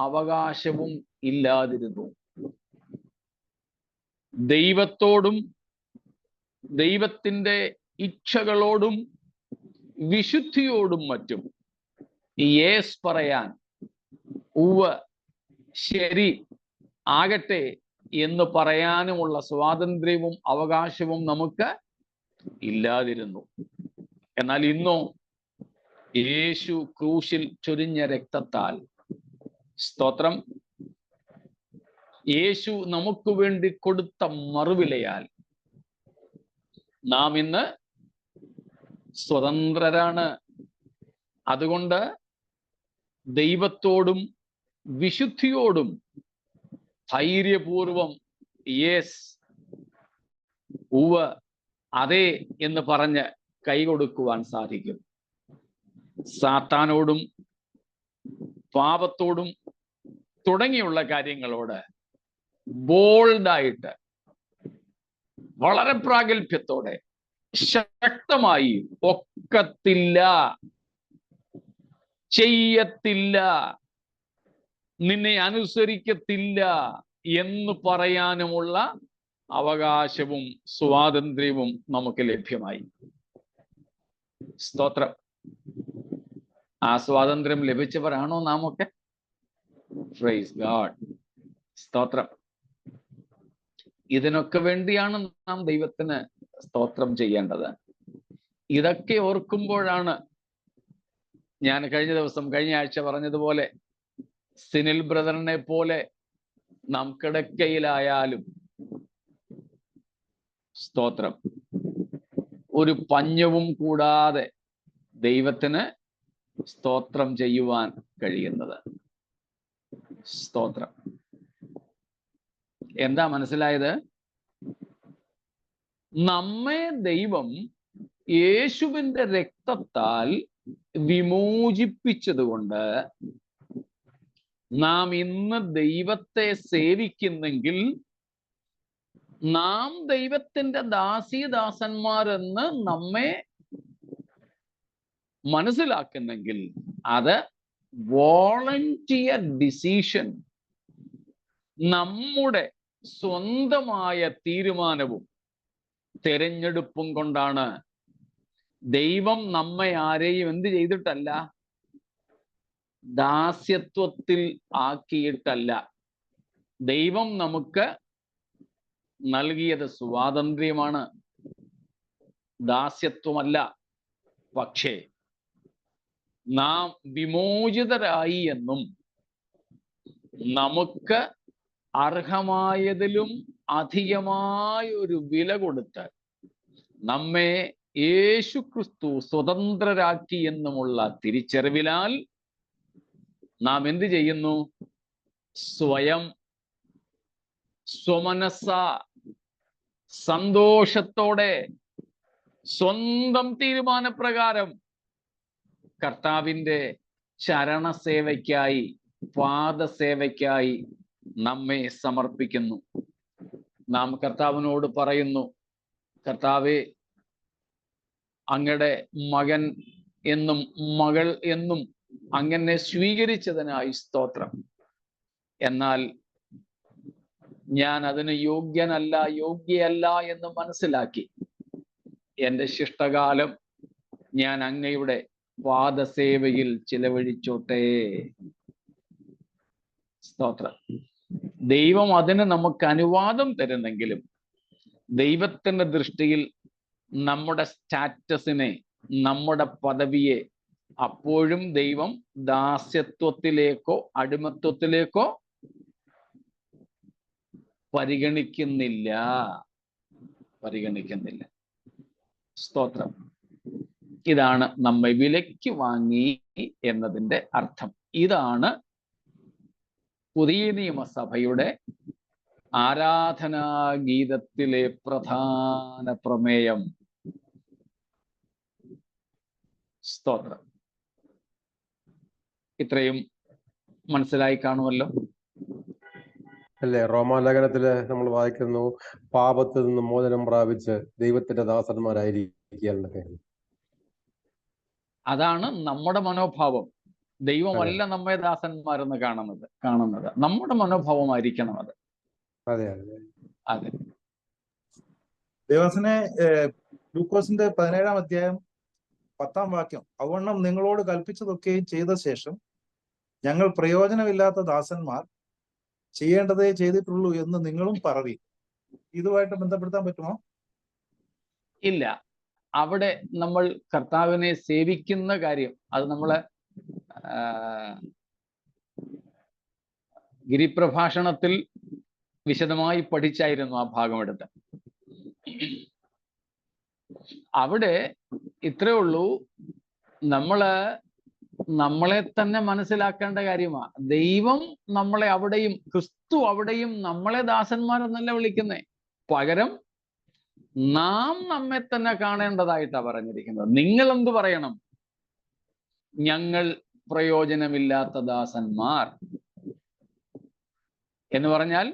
അവകാശവും ഇല്ലാതിരുന്നു. ദൈവത്തോടും ദൈവത്തിൻ്റെ ഇച്ഛകളോടും വിശുദ്ധിയോടും മറ്റും yes പറയാൻ, ഉവ്വ് ശരി ആകട്ടെ എന്ന് പറയാനുമുള്ള സ്വാതന്ത്ര്യവും അവകാശവും നമുക്ക് ഇല്ലാതിരുന്നു. എന്നാൽ ഇന്നോ യേശു ക്രൂശിൽ ചൊരിഞ്ഞ രക്തത്താൽ, സ്തോത്രം, യേശു നമുക്ക് വേണ്ടി കൊടുത്ത മറുവിലയാൽ നാം ഇന്ന് സ്വതന്ത്രരാണ്. അതുകൊണ്ട് ദൈവത്തോടും വിശുദ്ധിയോടും ധൈര്യപൂർവം യേസ്, ഉവ്വ്, അതെ എന്ന് പറഞ്ഞ് കൈകൊടുക്കുവാൻ സാധിക്കും. സാത്താനോടും പാപത്തോടും തുടങ്ങിയുള്ള കാര്യങ്ങളോട് ബോൾഡായിട്ട്, വളരെ പ്രാഗൽഭ്യത്തോടെ, ശക്തമായി ഒക്കത്തില്ല, ചെയ്യത്തില്ല, നിന്നെ അനുസരിക്കത്തില്ല എന്ന് പറയാനുമുള്ള അവകാശവും സ്വാതന്ത്ര്യവും നമുക്ക് ലഭ്യമായി. സ്തോത്രം. ആ സ്വാതന്ത്ര്യം ലഭിച്ചവരാണോ നാം ഒക്കെ? Praise God. സ്തോത്രം. ഇതിനൊക്കെ വേണ്ടിയാണ് നാം ദൈവത്തിന് സ്തോത്രം ചെയ്യേണ്ടത്. ഇതൊക്കെ ഓർക്കുമ്പോഴാണ് ഞാൻ കഴിഞ്ഞ ആഴ്ച പറഞ്ഞതുപോലെ, സിനിൽ ബ്രദറിനെ പോലെ നാം കിടക്കയിലായാലും സ്തോത്രം ഒരു പഞ്ഞവും കൂടാതെ ദൈവത്തിന് സ്തോത്രം ചെയ്യുവാൻ കഴിയുന്നത്. സ്തോത്രം. എന്താ മനസ്സിലായത്? നമ്മെ ദൈവം യേശുവിൻ്റെ രക്തത്താൽ വിമോചിപ്പിച്ചതുകൊണ്ട് നാം ഇന്ന് ദൈവത്തെ സേവിക്കുന്നെങ്കിൽ, നാം ദൈവത്തിൻ്റെ ദാസീദാസന്മാരെന്ന് നമ്മെ മനസ്സിലാക്കുന്നെങ്കിൽ, അത് വോളണ്ടിയർ ഡിസിഷൻ, നമ്മുടെ സ്വന്തമായ തീരുമാനവും തെരഞ്ഞെടുപ്പും കൊണ്ടാണ്. ദൈവം നമ്മെ ആരെയും എന്ത് ചെയ്തിട്ടല്ല, ദാസ്യത്വത്തിൽ ആക്കിയിട്ടല്ല. ദൈവം നമുക്ക് നൽകിയത് സ്വാതന്ത്ര്യമാണ്, ദാസ്യത്വമല്ല. പക്ഷേ നാം വിമോചിതരായി എന്നും നമുക്ക് അർഹമായതിലും അധികമായ ഒരു വില കൊടുത്ത് നമ്മെ യേശു ക്രിസ്തു സ്വതന്ത്രരാക്കി എന്നുമുള്ള തിരിച്ചറിവിനാൽ നാം എന്ത് ചെയ്യുന്നു? സ്വയം സ്വമനസ്സ സന്തോഷത്തോടെ സ്വന്തം തീരുമാനപ്രകാരം കർത്താവിൻ്റെ ചരണസേവയ്ക്കായി, പാദസേവയ്ക്കായി നമ്മെ സമർപ്പിക്കുന്നു. നാം കർത്താവിനോട് പറയുന്നു, കർത്താവെ, അങ്ങയുടെ മകൻ എന്നും മകൾ എന്നും അങ്ങനെ സ്വീകരിച്ചതിനായി സ്തോത്രം. എന്നാൽ ഞാൻ അതിന് യോഗ്യയല്ല എന്ന് മനസ്സിലാക്കി എൻ്റെ ശിഷ്ടകാലം ഞാൻ അങ്ങയുടെ പാദസേവയിൽ ചിലവഴിച്ചോട്ടെ. സ്തോത്രം. ദൈവം അതിന് നമുക്ക് അനുവാദം തരുന്നെങ്കിലും ദൈവത്തിന്റെ ദൃഷ്ടിയിൽ നമ്മുടെ സ്റ്റാറ്റസിനെ, നമ്മുടെ പദവിയെ അപ്പോഴും ദൈവം ദാസ്യത്വത്തിലേക്കോ അടിമത്വത്തിലേക്കോ പരിഗണിക്കുന്നില്ല. സ്തോത്രം. ഇതാണ് നമ്മെ വിലയ്ക്ക് വാങ്ങി എന്നതിൻ്റെ അർത്ഥം. ഇതാണ് പുതിയ നിയമസഭയുടെ ആരാധനാഗീതത്തിലെ പ്രധാന പ്രമേയം. സ്തോത്രം. ഇത്രയും മനസ്സിലായി കാണുമല്ലോ
അല്ലേ? റോമാലേഖനത്തില് നമ്മൾ വായിക്കുന്നു, പാപത്തിൽ നിന്ന് മോചനം പ്രാപിച്ച് ദൈവത്തിന്റെ ദാസന്മാരായിരിക്കുക.
അതാണ് നമ്മുടെ മനോഭാവം. ദൈവമല്ല നമ്മെ ദാസന്മാരെന്ന് കാണുന്നത് നമ്മുടെ മനോഭാവമായിരിക്കണം അത്.
അതെ
അതെ.
ദേവദാസനെ, ലൂക്കോസിന്റെ 17-ാം അധ്യായം 10-ാം വാക്യം, അവണ്ണം നിങ്ങളോട് കൽപ്പിച്ചതൊക്കെയും ചെയ്ത ശേഷം ഞങ്ങൾ പ്രയോജനമില്ലാത്ത ദാസന്മാർ, ചെയ്യേണ്ടതേ ചെയ്തിട്ടുള്ളൂ എന്ന് നിങ്ങളും പറവീൻ. ഇതുമായിട്ട് ബന്ധപ്പെടുത്താൻ പറ്റുമോ?
ഇല്ല. അവിടെ നമ്മൾ കർത്താവിനെ സേവിക്കുന്ന കാര്യം, അത് നമ്മള് ഗിരിപ്രഭാഷണത്തിൽ വിശദമായി പഠിച്ചായിരുന്നു ആ ഭാഗമെടുത്ത്. അവിടെ ഇത്രേ ഉള്ളൂ, നമ്മളെ തന്നെ മനസ്സിലാക്കേണ്ട കാര്യമാണ്. ദൈവം നമ്മളെ അവിടെയും, ക്രിസ്തു അവിടെയും നമ്മളെ ദാസന്മാരെന്നല്ല വിളിക്കുന്നേ. പകരം നാം നമ്മെ തന്നെ കാണേണ്ടതായിട്ടാണ് പറഞ്ഞിരിക്കുന്നത്. നിങ്ങൾ എന്ത് പറയണം? ഞങ്ങൾ പ്രയോജനമില്ലാത്ത ദാസന്മാർ എന്ന് പറഞ്ഞാൽ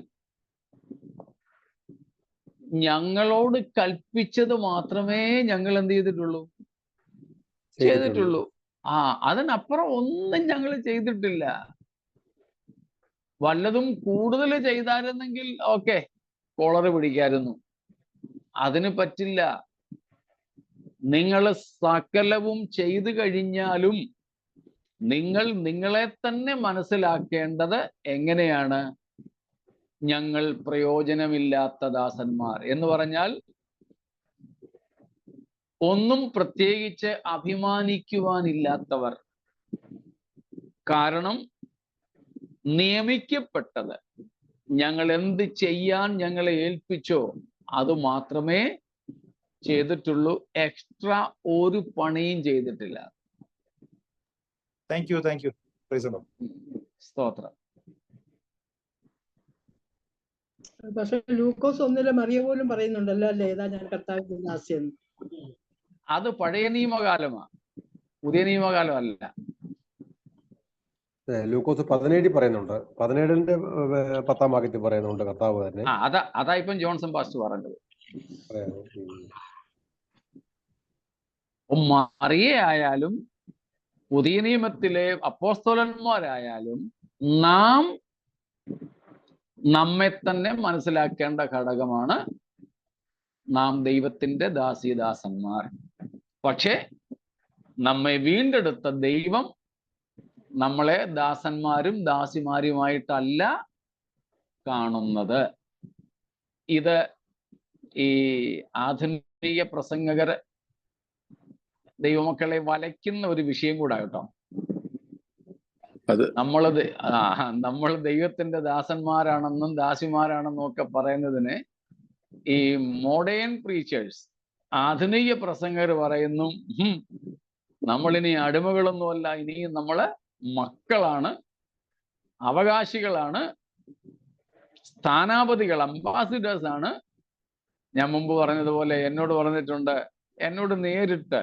ഞങ്ങളോട് കൽപ്പിച്ചത് മാത്രമേ ഞങ്ങൾ എന്ത് ചെയ്തിട്ടുള്ളൂ. അതിനപ്പുറം ഒന്നും ഞങ്ങൾ ചെയ്തിട്ടില്ല. വല്ലതും കൂടുതൽ ചെയ്തായിരുന്നെങ്കിൽ ഓക്കെ, കോളറ് പിടിക്കായിരുന്നു. അതിന് പറ്റില്ല. നിങ്ങൾ സകലവും ചെയ്തു കഴിഞ്ഞാലും നിങ്ങൾ നിങ്ങളെ തന്നെ മനസ്സിലാക്കേണ്ടത് എങ്ങനെയാണ്? ഞങ്ങൾ പ്രയോജനമില്ലാത്ത ദാസന്മാർ എന്ന് പറഞ്ഞാൽ ഒന്നും പ്രത്യേകിച്ച് അഭിമാനിക്കുവാനില്ലാത്തവർ. കാരണം നിയമിക്കപ്പെട്ടത് ഞങ്ങൾ എന്ത് ചെയ്യാൻ ഞങ്ങളെ ഏൽപ്പിച്ചോ അത് മാത്രമേ ചെയ്തിട്ടുള്ളൂ. എക്സ്ട്രാ ഒരു പണിയും ചെയ്തിട്ടില്ല.
Thank you.
സ്തോത്രം.
പക്ഷെ ലൂക്കോസ് 1 മറിയ പോലും പറയുന്നുണ്ടല്ലോ, അല്ലേ, ഏതാ ഞാൻ കർത്താവിന്റെ ദാസിയെന്ന്.
അത് പഴയ നിയമകാലമാണ്, പുതിയ നിയമകാലം അല്ല.
ലൂക്കോസ് 17 പറയുന്നുണ്ട്. 17-ന്റെ 10-ാം വാക്യത്തിൽ പറയുന്നുണ്ട് കർത്താവ് തന്നെ.
അതാ ഇപ്പം ജോൺസൺ പാസ്റ്റർ പറഞ്ഞത്. മറിയ ആയാലും പുതിയ നിയമത്തിലെ അപ്പോസ്തലന്മാരായാലും നാം നമ്മെ തന്നെ മനസ്സിലാക്കേണ്ട ഘടകമാണ് നാം ദൈവത്തിന്റെ ദാസീദാസന്മാർ. പക്ഷേ നമ്മെ വീണ്ടെടുത്ത ദൈവം നമ്മളെ ദാസന്മാരും ദാസിമാരുമായിട്ടല്ല കാണുന്നത്. ഇത് ഈ ആധുനിക പ്രസംഗകർ ദൈവമക്കളെ വലയ്ക്കുന്ന ഒരു വിഷയം കൂടാ കേട്ടോ. നമ്മൾ ദൈവത്തിന്റെ ദാസന്മാരാണെന്നും ദാസിമാരാണെന്നും ഒക്കെ പറയുന്നതിന് ഈ മോഡേൺ പ്രീച്ചേഴ്സ്, ആധുനിക പ്രസംഗർ പറയുന്നു, നമ്മളിനി അടിമകളൊന്നുമല്ല, ഇനിയും നമ്മള് മക്കളാണ്, അവകാശികളാണ്, സ്ഥാനാപതികൾ, അംബാസിഡേഴ്സ് ആണ്. ഞാൻ മുമ്പ് പറഞ്ഞതുപോലെ എന്നോട് നേരിട്ട്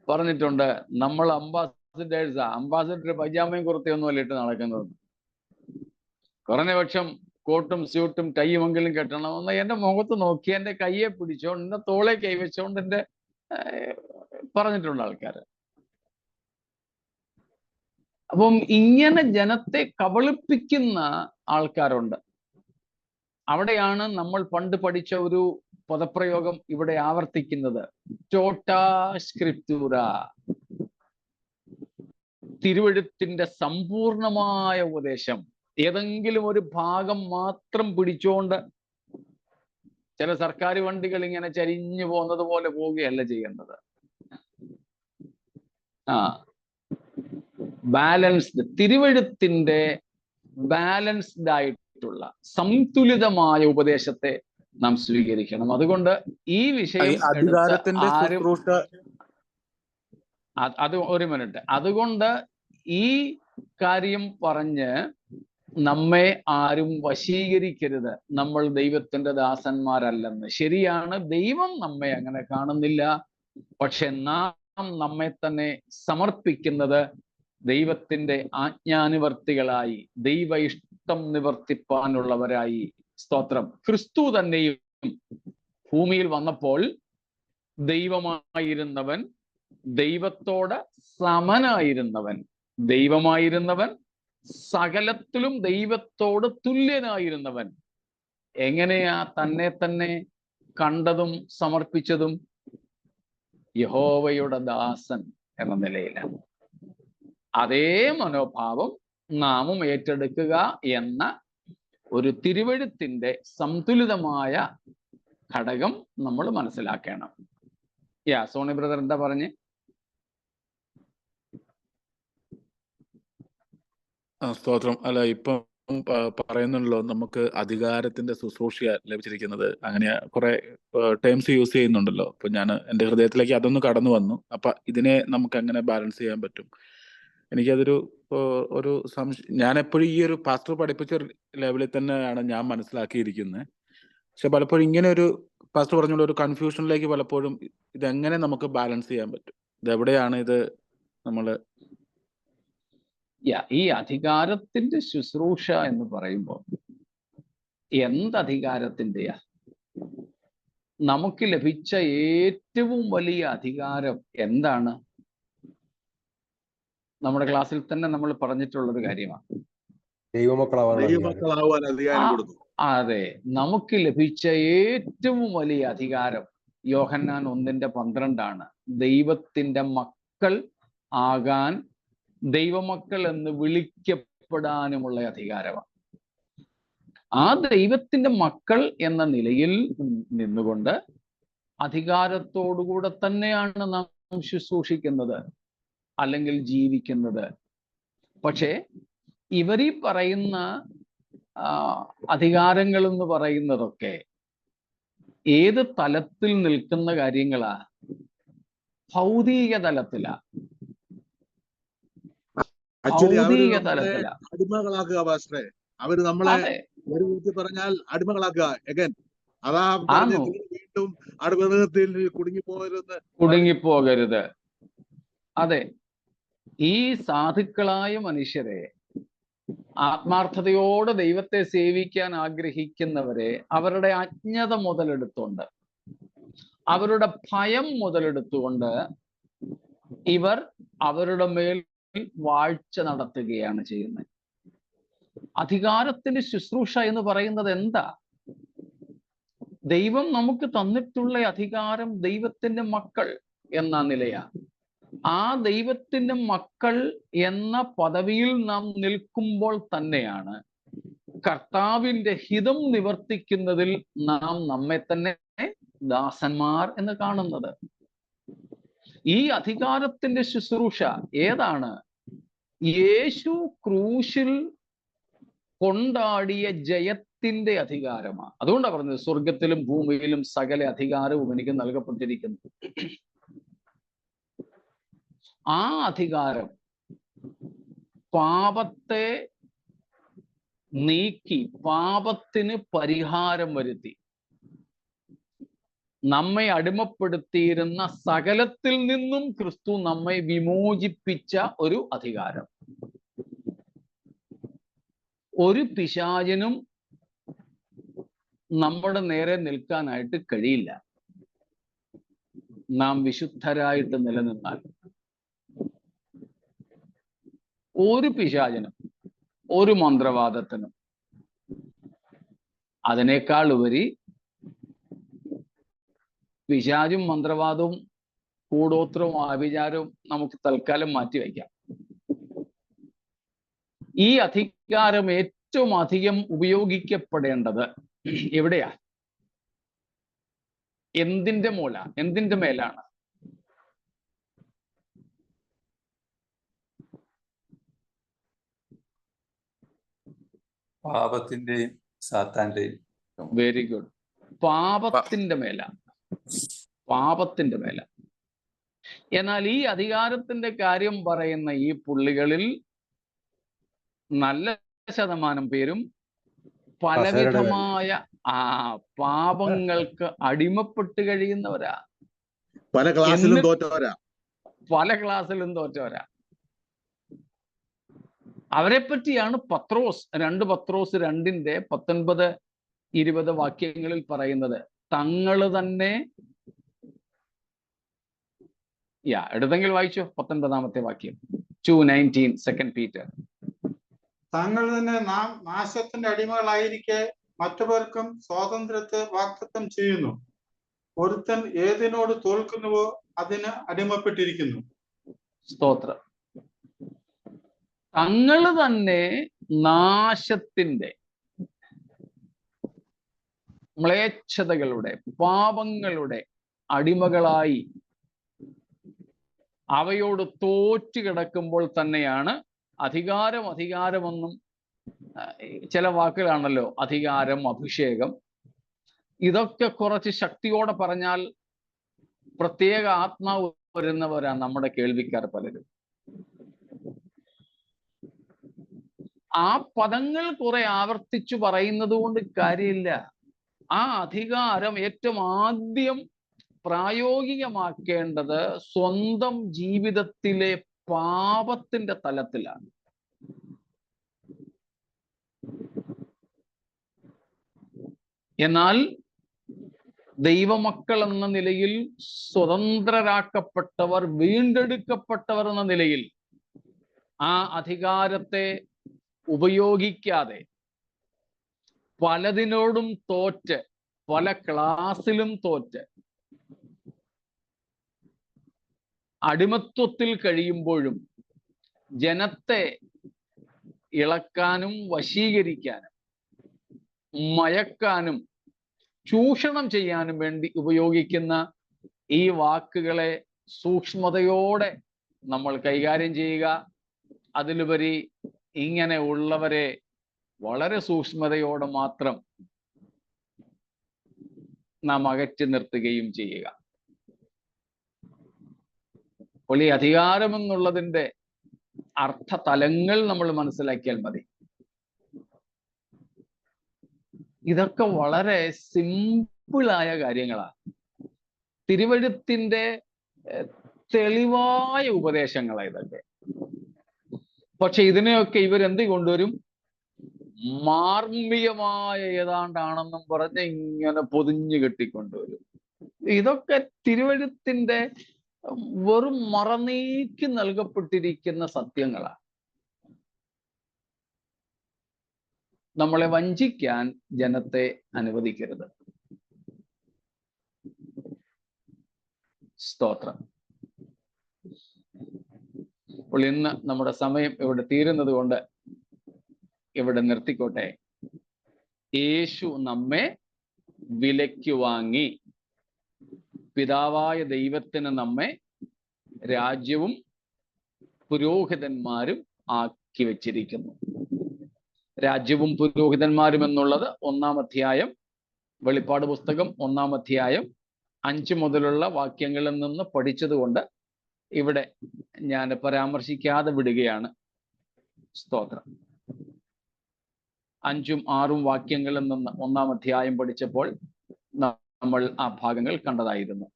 പറഞ്ഞിട്ടുണ്ട്, നമ്മൾ അംബാസിഡേഴ്സാ. അംബാസിഡർ പൈജാമയും കുർത്തയൊന്നും അല്ല ഇട്ട് നടക്കുന്നത്. കുറഞ്ഞപക്ഷം കോട്ടും സ്യൂട്ടും കൈയുമെങ്കിലും കെട്ടണമെന്ന് എൻ്റെ മുഖത്ത് നോക്കി എൻ്റെ കയ്യെ പിടിച്ചോണ്ട് എൻ്റെ തോളെ കൈവച്ചുകൊണ്ട് എൻ്റെ പറഞ്ഞിട്ടുണ്ട് ആൾക്കാർ. അപ്പം ഇങ്ങനെ ജനത്തെ കബളിപ്പിക്കുന്ന ആൾക്കാരുണ്ട്. അവിടെയാണ് നമ്മൾ പണ്ട് പഠിച്ച ഒരു പദപ്രയോഗം ഇവിടെ ആവർത്തിക്കുന്നത്, ടോട്ടാ സ്ക്രിപ്റ്റൂറ, തിരുവെഴുത്തിന്റെ സമ്പൂർണമായ ഉപദേശം. ഏതെങ്കിലും ഒരു ഭാഗം മാത്രം പിടിച്ചുകൊണ്ട് ചില സർക്കാർ വണ്ടികൾ ഇങ്ങനെ ചരിഞ്ഞു പോകുന്നത് പോലെ പോവുകയല്ല ചെയ്യേണ്ടത്. ബാലൻസ്ഡ്, തിരുവെഴുത്തിന്റെ ബാലൻസ്ഡ് ആയിട്ടുള്ള സന്തുലിതമായ ഉപദേശത്തെ നാം സ്വീകരിക്കണം. അതുകൊണ്ട് ഈ വിഷയം അത് ഒരു മിനിറ്റ്, അതുകൊണ്ട് ഈ കാര്യം പറഞ്ഞ് നമ്മെ ആരും വശീകരിക്കരുത്. നമ്മൾ ദൈവത്തിന്റെ ദാസന്മാരല്ലെന്ന്. ശരിയാണ്, ദൈവം നമ്മെ അങ്ങനെ കാണുന്നില്ല. പക്ഷെ നാം നമ്മെ തന്നെ സമർപ്പിക്കുന്നത് ദൈവത്തിന്റെ ആജ്ഞാനുവർത്തികളായി, ദൈവ ഇഷ്ടം നിവർത്തിപ്പാനുള്ളവരായി. സ്തോത്രം. ക്രിസ്തു തന്നെയും ഭൂമിയിൽ വന്നപ്പോൾ ദൈവമായിരുന്നവൻ, ദൈവത്തോട് സമനായിരുന്നവൻ, ദൈവമായിരുന്നവൻ, സകലത്തിലും ദൈവത്തോട് തുല്യനായിരുന്നവൻ എങ്ങനെയാ തന്നെ തന്നെ കണ്ടതും സമർപ്പിച്ചതും? യഹോവയുടെ ദാസൻ എന്ന നിലയിലാണ്. അതേ മനോഭാവം നാമും ഏറ്റെടുക്കുക എന്ന ഒരു തിരുവെഴുത്തിന്റെ സന്തുലിതമായ ഘടകം നമ്മൾ മനസ്സിലാക്കണം. സോണി ബ്രദർ എന്താ പറഞ്ഞേ?
സ്തോത്രം. അല്ല, ഇപ്പം പറയുന്നുണ്ടല്ലോ നമുക്ക് അധികാരത്തിന്റെ ശുശ്രൂഷ ലഭിച്ചിരിക്കുന്നത്, അങ്ങനെ കുറെ ടേംസ് യൂസ് ചെയ്യുന്നുണ്ടല്ലോ. അപ്പൊ ഞാൻ എൻ്റെ ഹൃദയത്തിലേക്ക് അതൊന്ന് കടന്നു വന്നു. അപ്പൊ ഇതിനെ നമുക്ക് എങ്ങനെ ബാലൻസ് ചെയ്യാൻ പറ്റും? എനിക്കതൊരു ഒരു ഞാൻ എപ്പോഴും ഈ ഒരു പാസ്റ്റർ പഠിപ്പിച്ച ലെവലിൽ തന്നെയാണ് ഞാൻ മനസ്സിലാക്കിയിരിക്കുന്നത്. പക്ഷെ പലപ്പോഴും ഇങ്ങനെ ഒരു പാസ്റ്റർ പറഞ്ഞുള്ള ഒരു കൺഫ്യൂഷനിലേക്ക് പലപ്പോഴും ഇതെങ്ങനെ നമുക്ക് ബാലൻസ് ചെയ്യാൻ പറ്റും? ഇതെവിടെയാണ് ഇത് നമ്മൾ
ഈ അധികാരത്തിന്റെ ശുശ്രൂഷ എന്ന് പറയുമ്പോൾ എന്തധികാരത്തിന്റെയാ? നമുക്ക് ലഭിച്ച ഏറ്റവും വലിയ അധികാരം എന്താണ്? നമ്മുടെ ക്ലാസ്സിൽ തന്നെ നമ്മൾ പറഞ്ഞിട്ടുള്ളൊരു കാര്യമാണ്,
ദൈവമക്കളാവാൻ അധികാരം കൊടുത്തു.
അതെ, നമുക്ക് ലഭിച്ച ഏറ്റവും വലിയ അധികാരം യോഹന്നാൻ 1:12 ദൈവത്തിന്റെ മക്കൾ ആകാൻ, ദൈവമക്കൾ എന്ന് വിളിക്കപ്പെടാനുമുള്ള അധികാരമാണ്. ആ ദൈവത്തിന്റെ മക്കൾ എന്ന നിലയിൽ നിന്നുകൊണ്ട് അധികാരത്തോടുകൂടെ തന്നെയാണ് നാം ശുശ്രൂഷിക്കുന്നത് അല്ലെങ്കിൽ ജീവിക്കുന്നത്. പക്ഷേ ഇവരീ പറയുന്ന അധികാരങ്ങൾ എന്ന് പറയുന്നതൊക്കെ ഏത് തലത്തിൽ നിൽക്കുന്ന കാര്യങ്ങളാ? ഭൗതിക തലത്തിലാ, ഭൗതിക തലത്തിലാ.
അടിമകളാക്കുക പാസ്റ്ററെ. അവര് നമ്മളെ ഒരു വിധത്തിൽ പറഞ്ഞാൽ അടിമകളാക്കുക. എഗൻ അതാ വീണ്ടും അടിമത്തിൽ
കുടുങ്ങിപ്പോകരുത്. അതെ, ഈ സാധുക്കളായ മനുഷ്യരെ, ആത്മാർത്ഥതയോടെ ദൈവത്തെ സേവിക്കാൻ ആഗ്രഹിക്കുന്നവരെ അവരുടെ അജ്ഞത മുതലെടുത്തുകൊണ്ട്, അവരുടെ ഭയം മുതലെടുത്തുകൊണ്ട് ഇവർ അവരുടെ മേൽ വാഴ്ച നടത്തുകയാണ് ചെയ്യുന്നത്. അധികാരത്തിന്റെ ശുശ്രൂഷ എന്ന് പറയുന്നത് എന്താ? ദൈവം നമുക്ക് തന്നിട്ടുള്ള അധികാരം ദൈവത്തിന്റെ മക്കൾ എന്ന നിലയാ. ആ ദൈവത്തിന്റെ മക്കൾ എന്ന പദവിയിൽ നാം നിൽക്കുമ്പോൾ തന്നെയാണ് കർത്താവിന്റെ ഹിതം നിവർത്തിക്കുന്നതിൽ നാം നമ്മെ തന്നെ ദാസന്മാർ എന്ന് കാണുന്നത്. ഈ അധികാരത്തിന്റെ ശുശ്രൂഷ ഏതാണ്? യേശു ക്രൂശിൽ കൊണ്ടാടിയ ജയത്തിന്റെ അധികാരമാണ്. അതുകൊണ്ടാണ് പറഞ്ഞത് സ്വർഗത്തിലും ഭൂമിയിലും സകല അധികാരവും എനിക്ക് നൽകപ്പെട്ടിരിക്കുന്നു. ആ അധികാരം പാപത്തെ നീക്കി, പാപത്തിന് പരിഹാരം വരുത്തി, നമ്മെ അടിമപ്പെടുത്തിയിരുന്ന സകലത്തിൽ നിന്നും ക്രിസ്തു നമ്മെ വിമോചിപ്പിച്ച ഒരു അധികാരം. ഒരു പിശാചിനും നമ്മുടെ നേരെ നിൽക്കാനായിട്ട് കഴിയില്ല. നാം വിശുദ്ധരായിട്ട് നിലനിന്നാൽ ഒരു പിശാചിനും ഒരു മന്ത്രവാദത്തിനും അതിനേക്കാൾ ഉപരി പിശാചും മന്ത്രവാദവും കൂടോത്രവും ആഭിചാരവും നമുക്ക് തൽക്കാലം മാറ്റിവെക്കാം. ഈ അധികാരം ഏറ്റവും അധികം ഉപയോഗിക്കപ്പെടേണ്ടത് എവിടെയാ? എന്തിന്റെ മേലാണ്?
പാപത്തിന്റെയും സാത്താന്റെയും.
Very good. പാപത്തിന്റെ മേലാണ്. പാപത്തിന്റെ മേല. എന്നാൽ ഈ അധികാരത്തിന്റെ കാര്യം പറയുന്ന ഈ പുള്ളികളിൽ നല്ല ശതമാനം പേരും പലവിധമായ പാപങ്ങൾക്ക് അടിമപ്പെട്ട് കഴിയുന്നവരാ.
പല ക്ലാസ്സിലും തോറ്റവരാ.
അവരെ പറ്റിയാണ് പത്രോസ് 2 പത്രോസ് 2:19-20 വാക്യങ്ങളിൽ പറയുന്നത്. തങ്ങള് തന്നെ എടുത്തെങ്കിൽ വായിച്ചോ 19-ാമത്തെ വാക്യം. 2:19 2 പീറ്റർ.
താങ്കൾ തന്നെ നാം നാശത്തിന്റെ അടിമകളായിരിക്കെ മറ്റുപേർക്കും സ്വാതന്ത്ര്യത്തെ വാഗ്ദത്തം ചെയ്യുന്നു. ഒരുത്തൻ ഏതിനോട് തോൽക്കുന്നുവോ അതിന് അടിമപ്പെട്ടിരിക്കുന്നു.
സ്തോത്രം. തങ്ങള് തന്നെ നാശത്തിന്റെ, മ്ലേച്ഛതകളുടെ, പാപങ്ങളുടെ അടിമകളായി അവയോട് തോറ്റു കിടക്കുമ്പോൾ തന്നെയാണ് അധികാരമെന്നും ചില വാക്കുകളാണല്ലോ, അധികാരം, അഭിഷേകം. ഇതൊക്കെ കുറച്ച് ശക്തിയോടെ പറഞ്ഞാൽ പ്രത്യേക ആത്മാവ് വരുന്നവരാ നമ്മുടെ കേൾവിക്കാർ പലരും. ആ പദങ്ങൾ കുറെ ആവർത്തിച്ചു പറയുന്നത് കൊണ്ട് കാര്യമില്ല. ആ അധികാരം ഏറ്റവും ആദ്യം പ്രായോഗികമാക്കേണ്ടത് സ്വന്തം ജീവിതത്തിലെ പാപത്തിന്റെ തലത്തിലാണ്. എന്നാൽ ദൈവമക്കൾ എന്ന നിലയിൽ, സ്വതന്ത്രരാക്കപ്പെട്ടവർ, വീണ്ടെടുക്കപ്പെട്ടവർ എന്ന നിലയിൽ ആ അധികാരത്തെ ഉപയോഗിക്കാതെ പലതിനോടും തോറ്റ്, പല ക്ലാസ്സിലും തോറ്റ് അടിമത്വത്തിൽ കഴിയുമ്പോഴും ജനത്തെ ഇളക്കാനും വശീകരിക്കാനും മയക്കാനും ചൂഷണം ചെയ്യാനും വേണ്ടി ഉപയോഗിക്കുന്ന ഈ വാക്കുകളെ സൂക്ഷ്മതയോടെ നമ്മൾ കൈകാര്യം ചെയ്യുക. അതിലുപരി ഇങ്ങനെ ഉള്ളവരെ വളരെ സൂക്ഷ്മതയോടെ മാത്രം നാം അകറ്റി നിർത്തുകയും ചെയ്യുക. അപ്പോൾ ഈ അധികാരമെന്നുള്ളതിൻ്റെ അർത്ഥതലങ്ങൾ നമ്മൾ മനസ്സിലാക്കിയാൽ മതി. ഇതൊക്കെ വളരെ സിമ്പിളായ കാര്യങ്ങളാണ്. തിരുവഴുത്തിന്റെ തെളിവായ ഉപദേശങ്ങളാണ് ഇതൊക്കെ. പക്ഷെ ഇതിനെയൊക്കെ ഇവരെന്ത് കൊണ്ടുവരും? മാർമികമായ ഏതാണ്ടാണെന്നും പറഞ്ഞ് ഇങ്ങനെ പൊതിഞ്ഞു കെട്ടിക്കൊണ്ടുവരും. ഇതൊക്കെ തിരുവഴുത്തിന്റെ വെറും മറനീക്കി നൽകപ്പെട്ടിരിക്കുന്ന സത്യങ്ങളാണ്. നമ്മളെ വഞ്ചിക്കാൻ ജനത്തെ അനുവദിക്കരുത്. സ്തോത്രം. അപ്പോൾ ഇന്ന് നമ്മുടെ സമയം ഇവിടെ തീരുന്നത് കൊണ്ട് ഇവിടെ നിർത്തിക്കോട്ടെ. യേശു നമ്മെ വിലയ്ക്ക് വാങ്ങി പിതാവായ ദൈവത്തിന് നമ്മെ രാജ്യവും പുരോഹിതന്മാരും ആക്കി വച്ചിരിക്കുന്നു. രാജ്യവും പുരോഹിതന്മാരും എന്നുള്ളത് 1-ാം അധ്യായം, വെളിപ്പാട് പുസ്തകം 1-ാം അധ്യായം 5 മുതലുള്ള വാക്യങ്ങളിൽ നിന്ന് പഠിച്ചതുകൊണ്ട് ഇവിടെ ഞാൻ പരാമർശിക്കാതെ വിടുകയാണ്. സ്തോത്രം. 5ഉം 6ഉം വാക്യങ്ങളിൽ നിന്ന് 1-ാം അധ്യായം പഠിച്ചപ്പോൾ നമ്മൾ ആ ഭാഗങ്ങൾ കണ്ടതായിരുന്നു.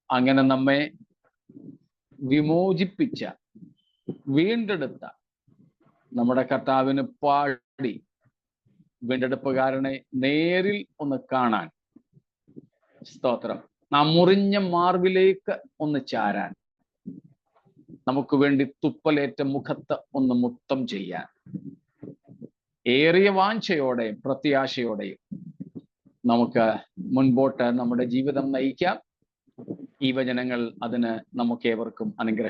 അങ്ങനെ നമ്മെ വിമോചിപ്പിച്ച, വീണ്ടെടുത്ത നമ്മുടെ കർത്താവിന് പാടി വീണ്ടെടുപ്പുകാരനെ നേരിൽ ഒന്ന് കാണാൻ, സ്തോത്രം, നാം മുറിഞ്ഞ മാർവിലേക്ക് ഒന്ന് ചാരാൻ, നമുക്ക് വേണ്ടി തുപ്പലേറ്റ മുഖത്ത് ഒന്ന് മുത്തം ചെയ്യാൻ ഏറിയ വാഞ്ചയോടെയും പ്രത്യാശയോടെയും നമുക്ക് മുൻപോട്ട് നമ്മുടെ ജീവിതം നയിക്കാം. ഈ വചനങ്ങൾ അതിന് നമുക്കേവർക്കും അനുഗ്രഹം